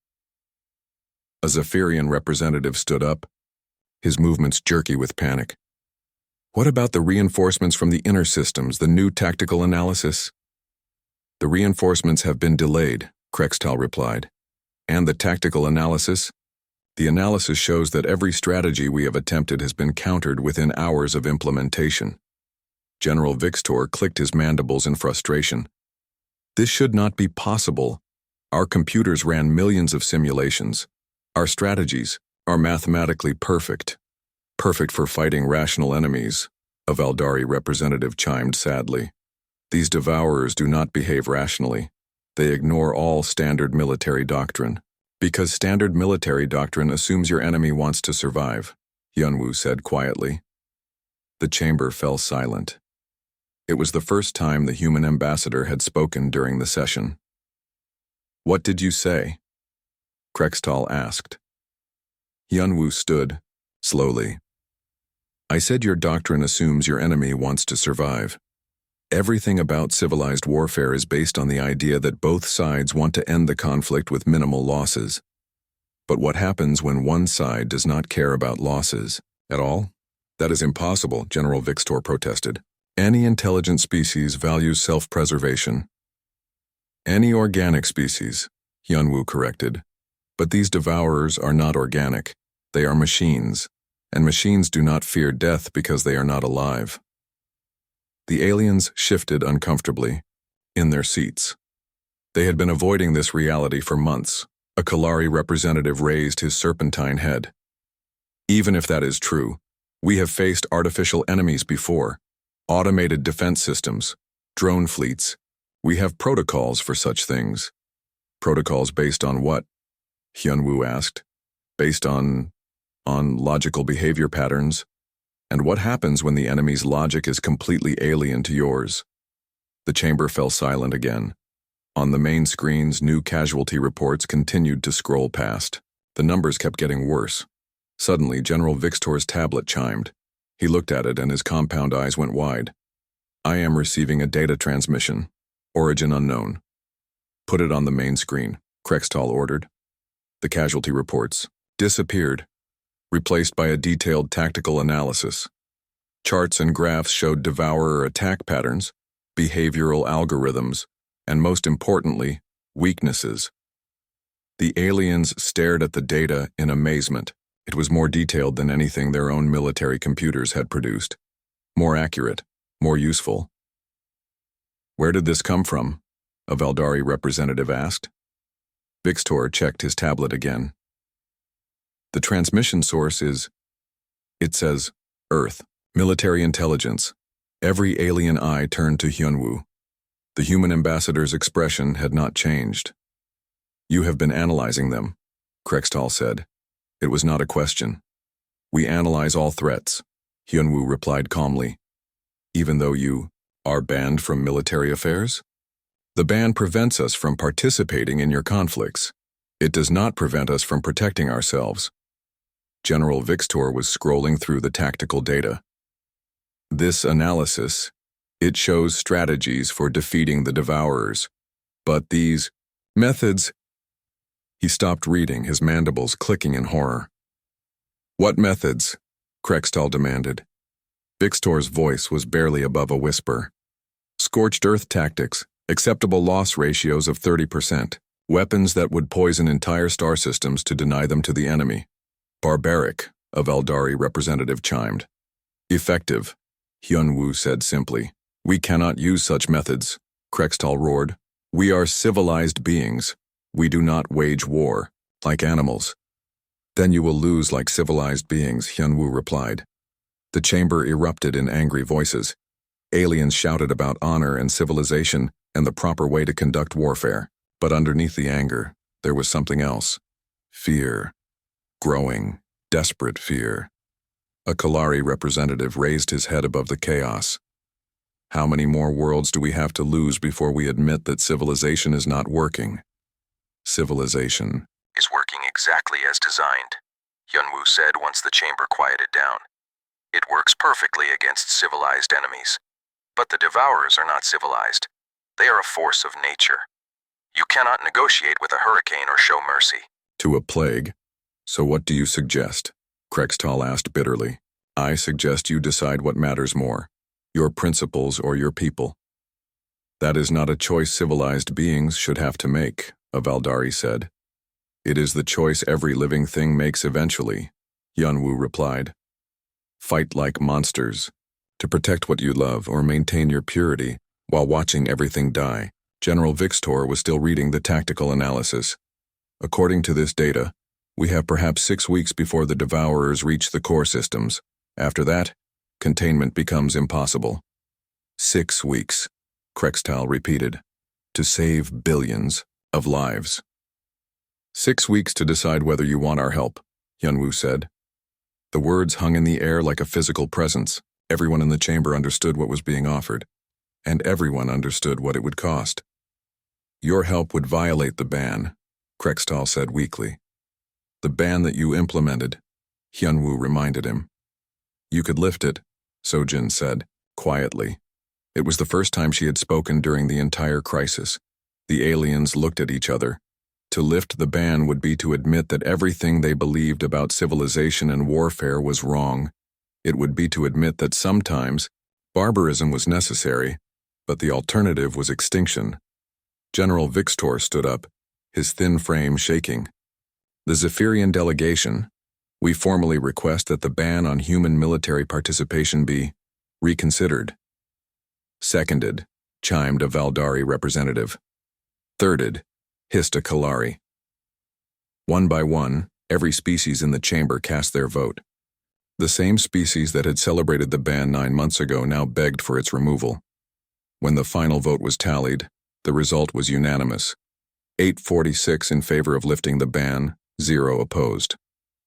A Zephyrian representative stood up, his movements jerky with panic. "What about the reinforcements from the inner systems, the new tactical analysis?" "The reinforcements have been delayed," Krextal replied. "And the tactical analysis? The analysis shows that every strategy we have attempted has been countered within hours of implementation." General Vixtor clicked his mandibles in frustration. "This should not be possible. Our computers ran millions of simulations. Our strategies are mathematically perfect. Perfect for fighting rational enemies," a Valdari representative chimed sadly. "These devourers do not behave rationally. They ignore all standard military doctrine. Because standard military doctrine assumes your enemy wants to survive," Hyunwoo said quietly. The chamber fell silent. It was the first time the human ambassador had spoken during the session. "What did you say?" Krextal asked. Hyunwoo stood, slowly. "I said your doctrine assumes your enemy wants to survive. Everything about civilized warfare is based on the idea that both sides want to end the conflict with minimal losses. But what happens when one side does not care about losses at all? That is impossible," General Vixtor protested. "Any intelligent species values self-preservation." "Any organic species," Hyunwoo corrected. "But these devourers are not organic. They are machines, and machines do not fear death because they are not alive." The aliens shifted uncomfortably, in their seats. They had been avoiding this reality for months. A Kalari representative raised his serpentine head. "Even if that is true, we have faced artificial enemies before. Automated defense systems, drone fleets. We have protocols for such things." "Protocols based on what?" Hyunwoo asked. "Based on logical behavior patterns. And what happens when the enemy's logic is completely alien to yours?" The chamber fell silent again. On the main screens, new casualty reports continued to scroll past. The numbers kept getting worse. Suddenly, General Vixtor's tablet chimed. He looked at it and his compound eyes went wide. I am receiving a data transmission. Origin unknown. Put it on the main screen, Krextal ordered. The casualty reports disappeared, replaced by a detailed tactical analysis. Charts and graphs showed devourer attack patterns, behavioral algorithms, and most importantly, weaknesses. The aliens stared at the data in amazement. It was more detailed than anything their own military computers had produced. More accurate, more useful. Where did this come from? A Valdari representative asked. Vixtor checked his tablet again. The transmission source is, it says, Earth, military intelligence. Every alien eye turned to Hyunwoo. The human ambassador's expression had not changed. You have been analyzing them, Krextal said. It was not a question. We analyze all threats, Hyunwoo replied calmly. Even though you are banned from military affairs? The ban prevents us from participating in your conflicts. It does not prevent us from protecting ourselves. General Vixtor was scrolling through the tactical data. This analysis, it shows strategies for defeating the devourers. But these methods... He stopped reading, his mandibles clicking in horror. What methods? Krextal demanded. Vixtor's voice was barely above a whisper. Scorched earth tactics, acceptable loss ratios of 30%, weapons that would poison entire star systems to deny them to the enemy. Barbaric, a Valdari representative chimed. Effective, Hyunwoo said simply. We cannot use such methods, Krextal roared. We are civilized beings. We do not wage war, like animals. Then you will lose like civilized beings, Hyunwoo replied. The chamber erupted in angry voices. Aliens shouted about honor and civilization and the proper way to conduct warfare. But underneath the anger, there was something else. Fear. Growing, desperate fear. A Kalari representative raised his head above the chaos. How many more worlds do we have to lose before we admit that civilization is not working? Civilization is working exactly as designed, Hyunwoo said once the chamber quieted down. It works perfectly against civilized enemies. But the Devourers are not civilized. They are a force of nature. You cannot negotiate with a hurricane or show mercy. To a plague. So what do you suggest? Krextal asked bitterly. I suggest you decide what matters more, your principles or your people. That is not a choice civilized beings should have to make, a Valdari said. It is the choice every living thing makes eventually, Hyunwoo replied. Fight like monsters, to protect what you love or maintain your purity while watching everything die. General Vixtor was still reading the tactical analysis. According to this data, we have perhaps 6 weeks before the Devourers reach the core systems. After that, containment becomes impossible. 6 weeks, Krextal repeated, to save billions of lives. 6 weeks to decide whether you want our help, Hyunwoo said. The words hung in the air like a physical presence. Everyone in the chamber understood what was being offered, and everyone understood what it would cost. Your help would violate the ban, Krextal said weakly. The ban that you implemented, Hyunwoo reminded him. You could lift it, Sojin said, quietly. It was the first time she had spoken during the entire crisis. The aliens looked at each other. To lift the ban would be to admit that everything they believed about civilization and warfare was wrong. It would be to admit that sometimes barbarism was necessary, but the alternative was extinction. General Vixtor stood up, his thin frame shaking. The Zephyrian delegation, we formally request that the ban on human military participation be reconsidered. Seconded, chimed a Valdari representative. Thirded, hissed a Kalari. One by one, every species in the chamber cast their vote. The same species that had celebrated the ban 9 months ago now begged for its removal. When the final vote was tallied, the result was unanimous. 846 in favor of lifting the ban, 0 opposed.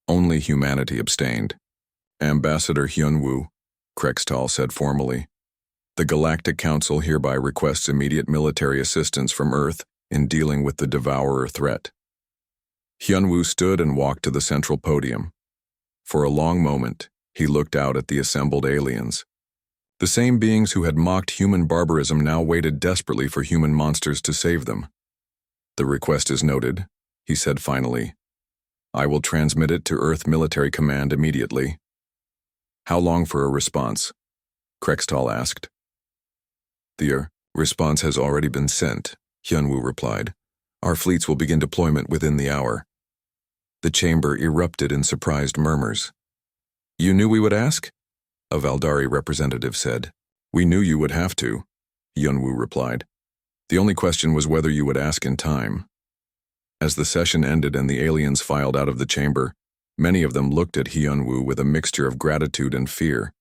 Only humanity abstained. Ambassador Hyunwoo, Krextal said formally. The Galactic Council hereby requests immediate military assistance from Earth in dealing with the Devourer threat. Hyunwoo stood and walked to the central podium. For a long moment, he looked out at the assembled aliens. The same beings who had mocked human barbarism now waited desperately for human monsters to save them. "The request is noted," he said finally. "I will transmit it to Earth Military Command immediately." "How long for a response?" Krextal asked. "The response has already been sent," Hyunwoo replied. "Our fleets will begin deployment within the hour." The chamber erupted in surprised murmurs. "You knew we would ask?" a Valdari representative said. "We knew you would have to," Hyunwoo replied. "The only question was whether you would ask in time." As the session ended and the aliens filed out of the chamber, many of them looked at Hyunwoo with a mixture of gratitude and fear.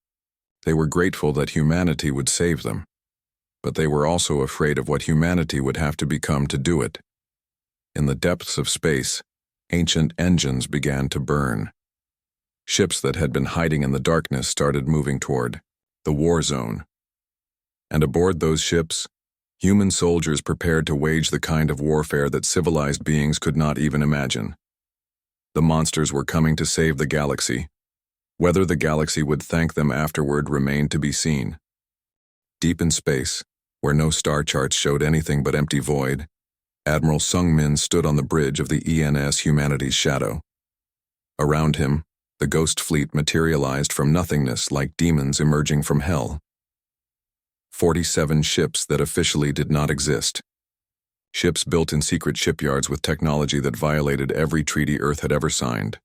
They were grateful that humanity would save them, but they were also afraid of what humanity would have to become to do it. In the depths of space, ancient engines began to burn. Ships that had been hiding in the darkness started moving toward the war zone. And aboard those ships, human soldiers prepared to wage the kind of warfare that civilized beings could not even imagine. The monsters were coming to save the galaxy. Whether the galaxy would thank them afterward remained to be seen. Deep in space, where no star charts showed anything but empty void, Admiral Sungmin stood on the bridge of the ENS Humanity's Shadow. Around him, the ghost fleet materialized from nothingness like demons emerging from hell. 47 ships that officially did not exist. Ships built in secret shipyards with technology that violated every treaty Earth had ever signed.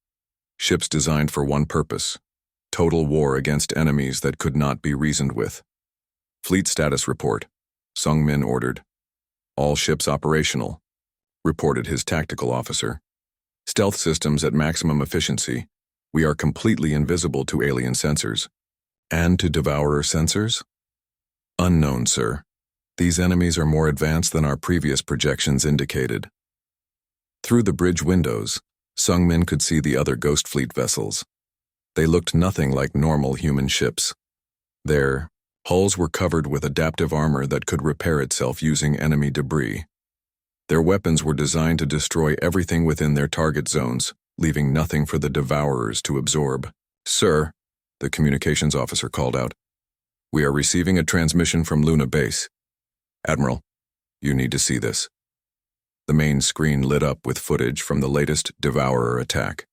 Ships designed for one purpose: total war against enemies that could not be reasoned with. "Fleet status report," Sungmin ordered. "All ships operational," reported his tactical officer. "Stealth systems at maximum efficiency. We are completely invisible to alien sensors." "And to devourer sensors?" "Unknown, sir. These enemies are more advanced than our previous projections indicated." Through the bridge windows, Sungmin could see the other Ghost Fleet vessels. They looked nothing like normal human ships. Their hulls were covered with adaptive armor that could repair itself using enemy debris. Their weapons were designed to destroy everything within their target zones, leaving nothing for the devourers to absorb. "Sir," the communications officer called out, "we are receiving a transmission from Luna Base. Admiral, you need to see this." The main screen lit up with footage from the latest Devourer attack.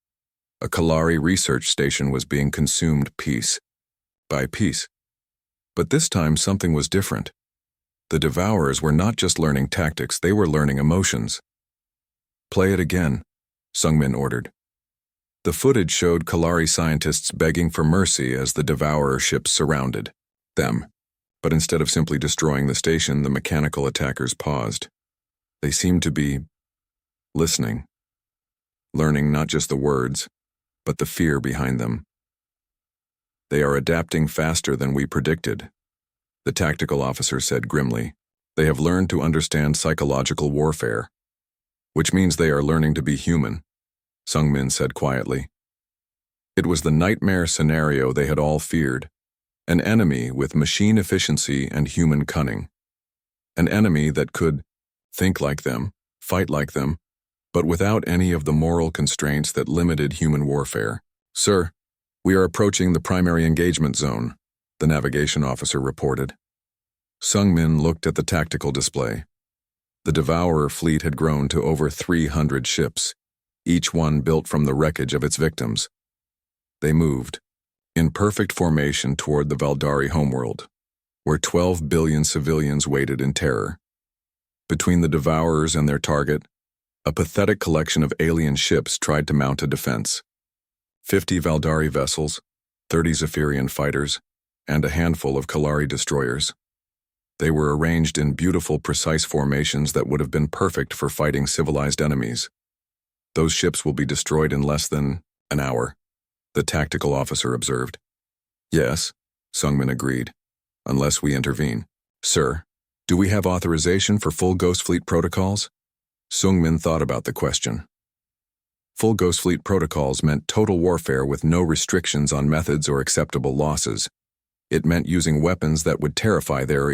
A Kalari research station was being consumed piece by piece. But this time something was different. The Devourers were not just learning tactics, they were learning emotions. "Play it again," Sungmin ordered. The footage showed Kalari scientists begging for mercy as the Devourer ships surrounded them. But instead of simply destroying the station, the mechanical attackers paused. They seemed to be listening, learning not just the words, but the fear behind them. "They are adapting faster than we predicted," the tactical officer said grimly. "They have learned to understand psychological warfare." "Which means they are learning to be human," Sungmin said quietly. It was the nightmare scenario they had all feared. An enemy with machine efficiency and human cunning. An enemy that could think like them, fight like them, but without any of the moral constraints that limited human warfare. "Sir, we are approaching the primary engagement zone," the navigation officer reported. Sungmin looked at the tactical display. The Devourer fleet had grown to over 300 ships, each one built from the wreckage of its victims. They moved, in perfect formation toward the Valdari homeworld, where 12 billion civilians waited in terror. Between the Devourers and their target, a pathetic collection of alien ships tried to mount a defense. 50 Valdari vessels, 30 Zephyrian fighters, and a handful of Kalari destroyers. They were arranged in beautiful, precise formations that would have been perfect for fighting civilized enemies. "Those ships will be destroyed in less than an hour," the tactical officer observed. "Yes," Sungmin agreed, "unless we intervene." "Sir, do we have authorization for full Ghost Fleet protocols?" Sungmin thought about the question. Full Ghost Fleet protocols meant total warfare with no restrictions on methods or acceptable losses. It meant using weapons that would terrify their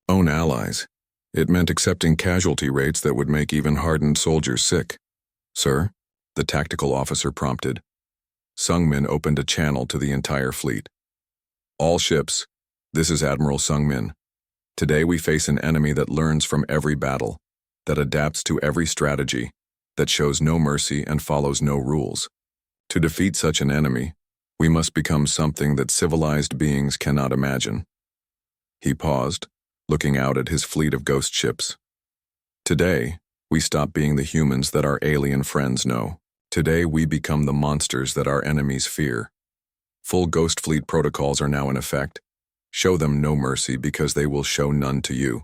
own allies. It meant accepting casualty rates that would make even hardened soldiers sick. Sir? The tactical officer prompted. Sungmin opened a channel to the entire fleet. All ships, this is Admiral Sungmin. Today we face an enemy that learns from every battle, that adapts to every strategy, that shows no mercy and follows no rules. To defeat such an enemy, we must become something that civilized beings cannot imagine. He paused, looking out at his fleet of ghost ships. Today, we stop being the humans that our alien friends know. Today we become the monsters that our enemies fear. Full Ghost Fleet protocols are now in effect. Show them no mercy because they will show none to you.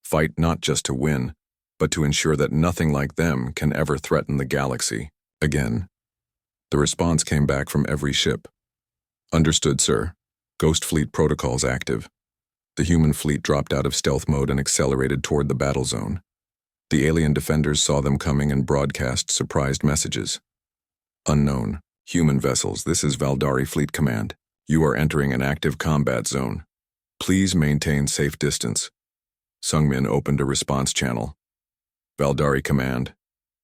Fight not just to win, but to ensure that nothing like them can ever threaten the galaxy again. The response came back from every ship. Understood, sir. Ghost Fleet protocols active. The human fleet dropped out of stealth mode and accelerated toward the battle zone. The alien defenders saw them coming and broadcast surprised messages. Unknown. Human vessels, this is Valdari Fleet Command. You are entering an active combat zone. Please maintain safe distance. Sungmin opened a response channel. Valdari Command.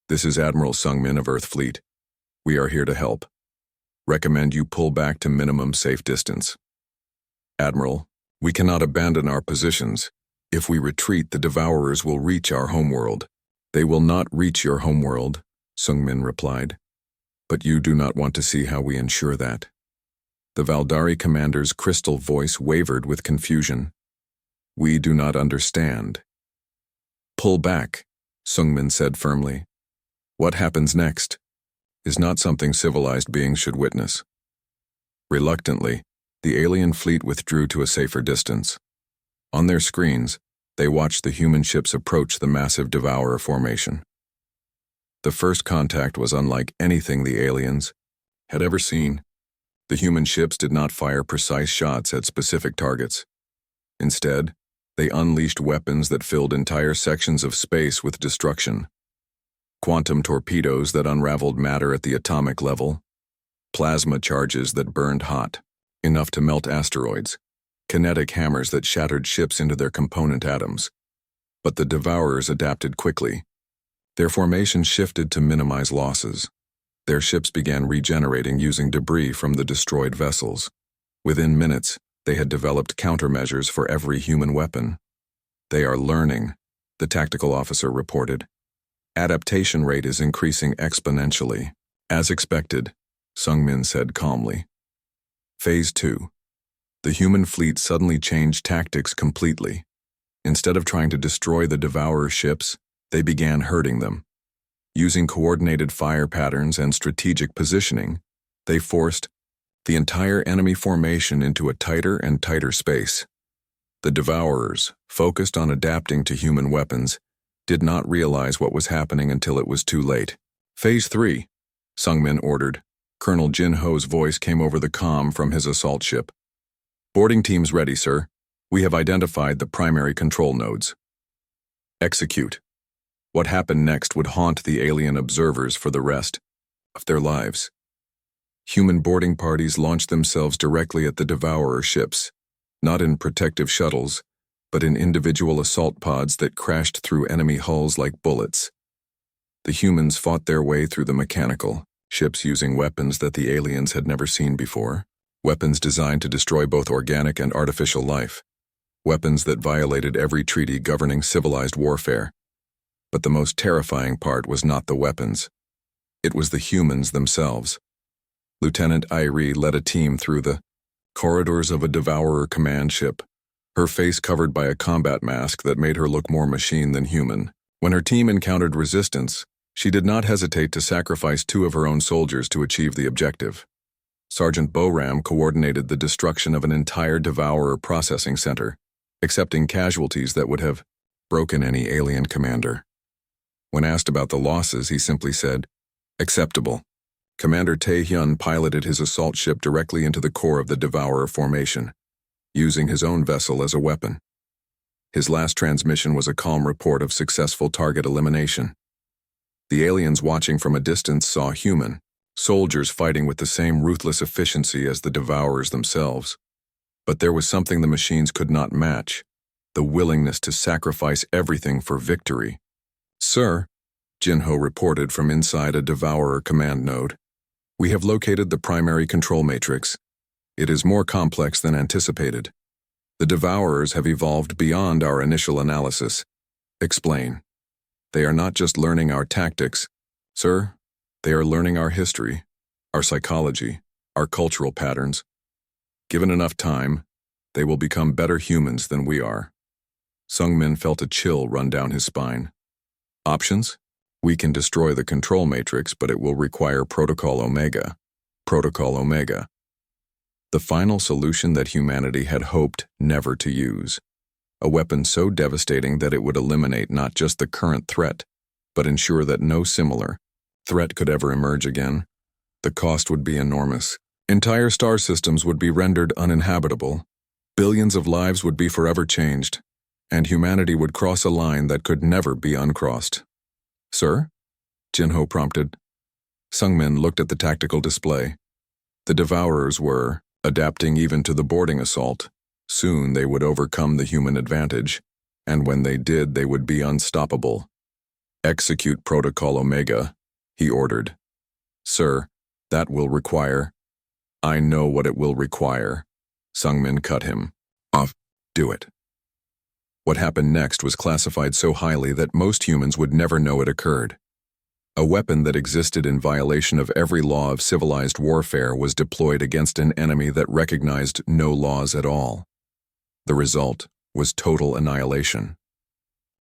This is Admiral Sungmin of Earth Fleet. We are here to help. Recommend you pull back to minimum safe distance. Admiral, we cannot abandon our positions. If we retreat, the Devourers will reach our homeworld. They will not reach your homeworld, Sungmin replied. But you do not want to see how we ensure that. The Valdari commander's crystal voice wavered with confusion. We do not understand. Pull back, Sungmin said firmly. What happens next is not something civilized beings should witness. Reluctantly, the alien fleet withdrew to a safer distance. On their screens, they watched the human ships approach the massive Devourer formation. The first contact was unlike anything the aliens had ever seen. The human ships did not fire precise shots at specific targets. Instead, they unleashed weapons that filled entire sections of space with destruction. Quantum torpedoes that unraveled matter at the atomic level, plasma charges that burned hot, enough to melt asteroids, kinetic hammers that shattered ships into their component atoms. But the Devourers adapted quickly. Their formation shifted to minimize losses. Their ships began regenerating using debris from the destroyed vessels. Within minutes, they had developed countermeasures for every human weapon. They are learning, the tactical officer reported. Adaptation rate is increasing exponentially. As expected, Sungmin said calmly. Phase 2. The human fleet suddenly changed tactics completely. Instead of trying to destroy the Devourer ships, they began hurting them. Using coordinated fire patterns and strategic positioning, they forced the entire enemy formation into a tighter and tighter space. The Devourers, focused on adapting to human weapons, did not realize what was happening until it was too late. Phase 3, Sungmin ordered. Colonel Jin Ho's voice came over the comm from his assault ship. Boarding teams ready, sir. We have identified the primary control nodes. Execute. What happened next would haunt the alien observers for the rest of their lives. Human boarding parties launched themselves directly at the Devourer ships, not in protective shuttles, but in individual assault pods that crashed through enemy hulls like bullets. The humans fought their way through the mechanical ships using weapons that the aliens had never seen before, weapons designed to destroy both organic and artificial life, weapons that violated every treaty governing civilized warfare. But the most terrifying part was not the weapons. It was the humans themselves. Lieutenant Irie led a team through the corridors of a Devourer command ship, her face covered by a combat mask that made her look more machine than human. When her team encountered resistance, she did not hesitate to sacrifice 2 of her own soldiers to achieve the objective. Sergeant Boram coordinated the destruction of an entire Devourer processing center, accepting casualties that would have broken any alien commander. When asked about the losses, he simply said, acceptable. Commander Tae-hyun piloted his assault ship directly into the core of the Devourer formation, using his own vessel as a weapon. His last transmission was a calm report of successful target elimination. The aliens watching from a distance saw human soldiers fighting with the same ruthless efficiency as the Devourers themselves. But there was something the machines could not match, the willingness to sacrifice everything for victory. Sir, Jinho reported from inside a Devourer command node. We have located the primary control matrix. It is more complex than anticipated. The Devourers have evolved beyond our initial analysis. Explain. They are not just learning our tactics, sir. They are learning our history, our psychology, our cultural patterns. Given enough time, they will become better humans than we are. Sungmin felt a chill run down his spine. Options? We can destroy the control matrix, but it will require Protocol Omega. Protocol Omega. The final solution that humanity had hoped never to use. A weapon so devastating that it would eliminate not just the current threat, but ensure that no similar threat could ever emerge again. The cost would be enormous. Entire star systems would be rendered uninhabitable. Billions of lives would be forever changed, and humanity would cross a line that could never be uncrossed. Sir? Jinho prompted. Sungmin looked at the tactical display. The Devourers were adapting even to the boarding assault. Soon they would overcome the human advantage, and when they did, they would be unstoppable. Execute Protocol Omega, he ordered. Sir, that will require... I know what it will require. Sungmin cut him off. Do it. What happened next was classified so highly that most humans would never know it occurred. A weapon that existed in violation of every law of civilized warfare was deployed against an enemy that recognized no laws at all. The result was total annihilation.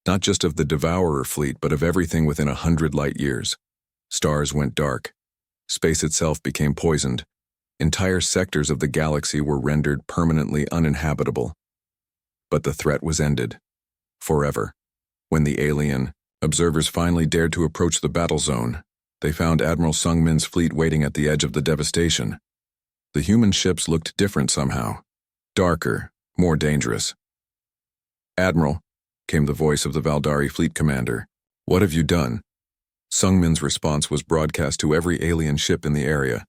Not just of the Devourer fleet, but of everything within 100 light years. Stars went dark. Space itself became poisoned. Entire sectors of the galaxy were rendered permanently uninhabitable. But the threat was ended. Forever. When the alien observers finally dared to approach the battle zone, they found Admiral Sungmin's fleet waiting at the edge of the devastation. The human ships looked different somehow. Darker, more dangerous. Admiral, came the voice of the Valdari fleet commander. What have you done? Sungmin's response was broadcast to every alien ship in the area.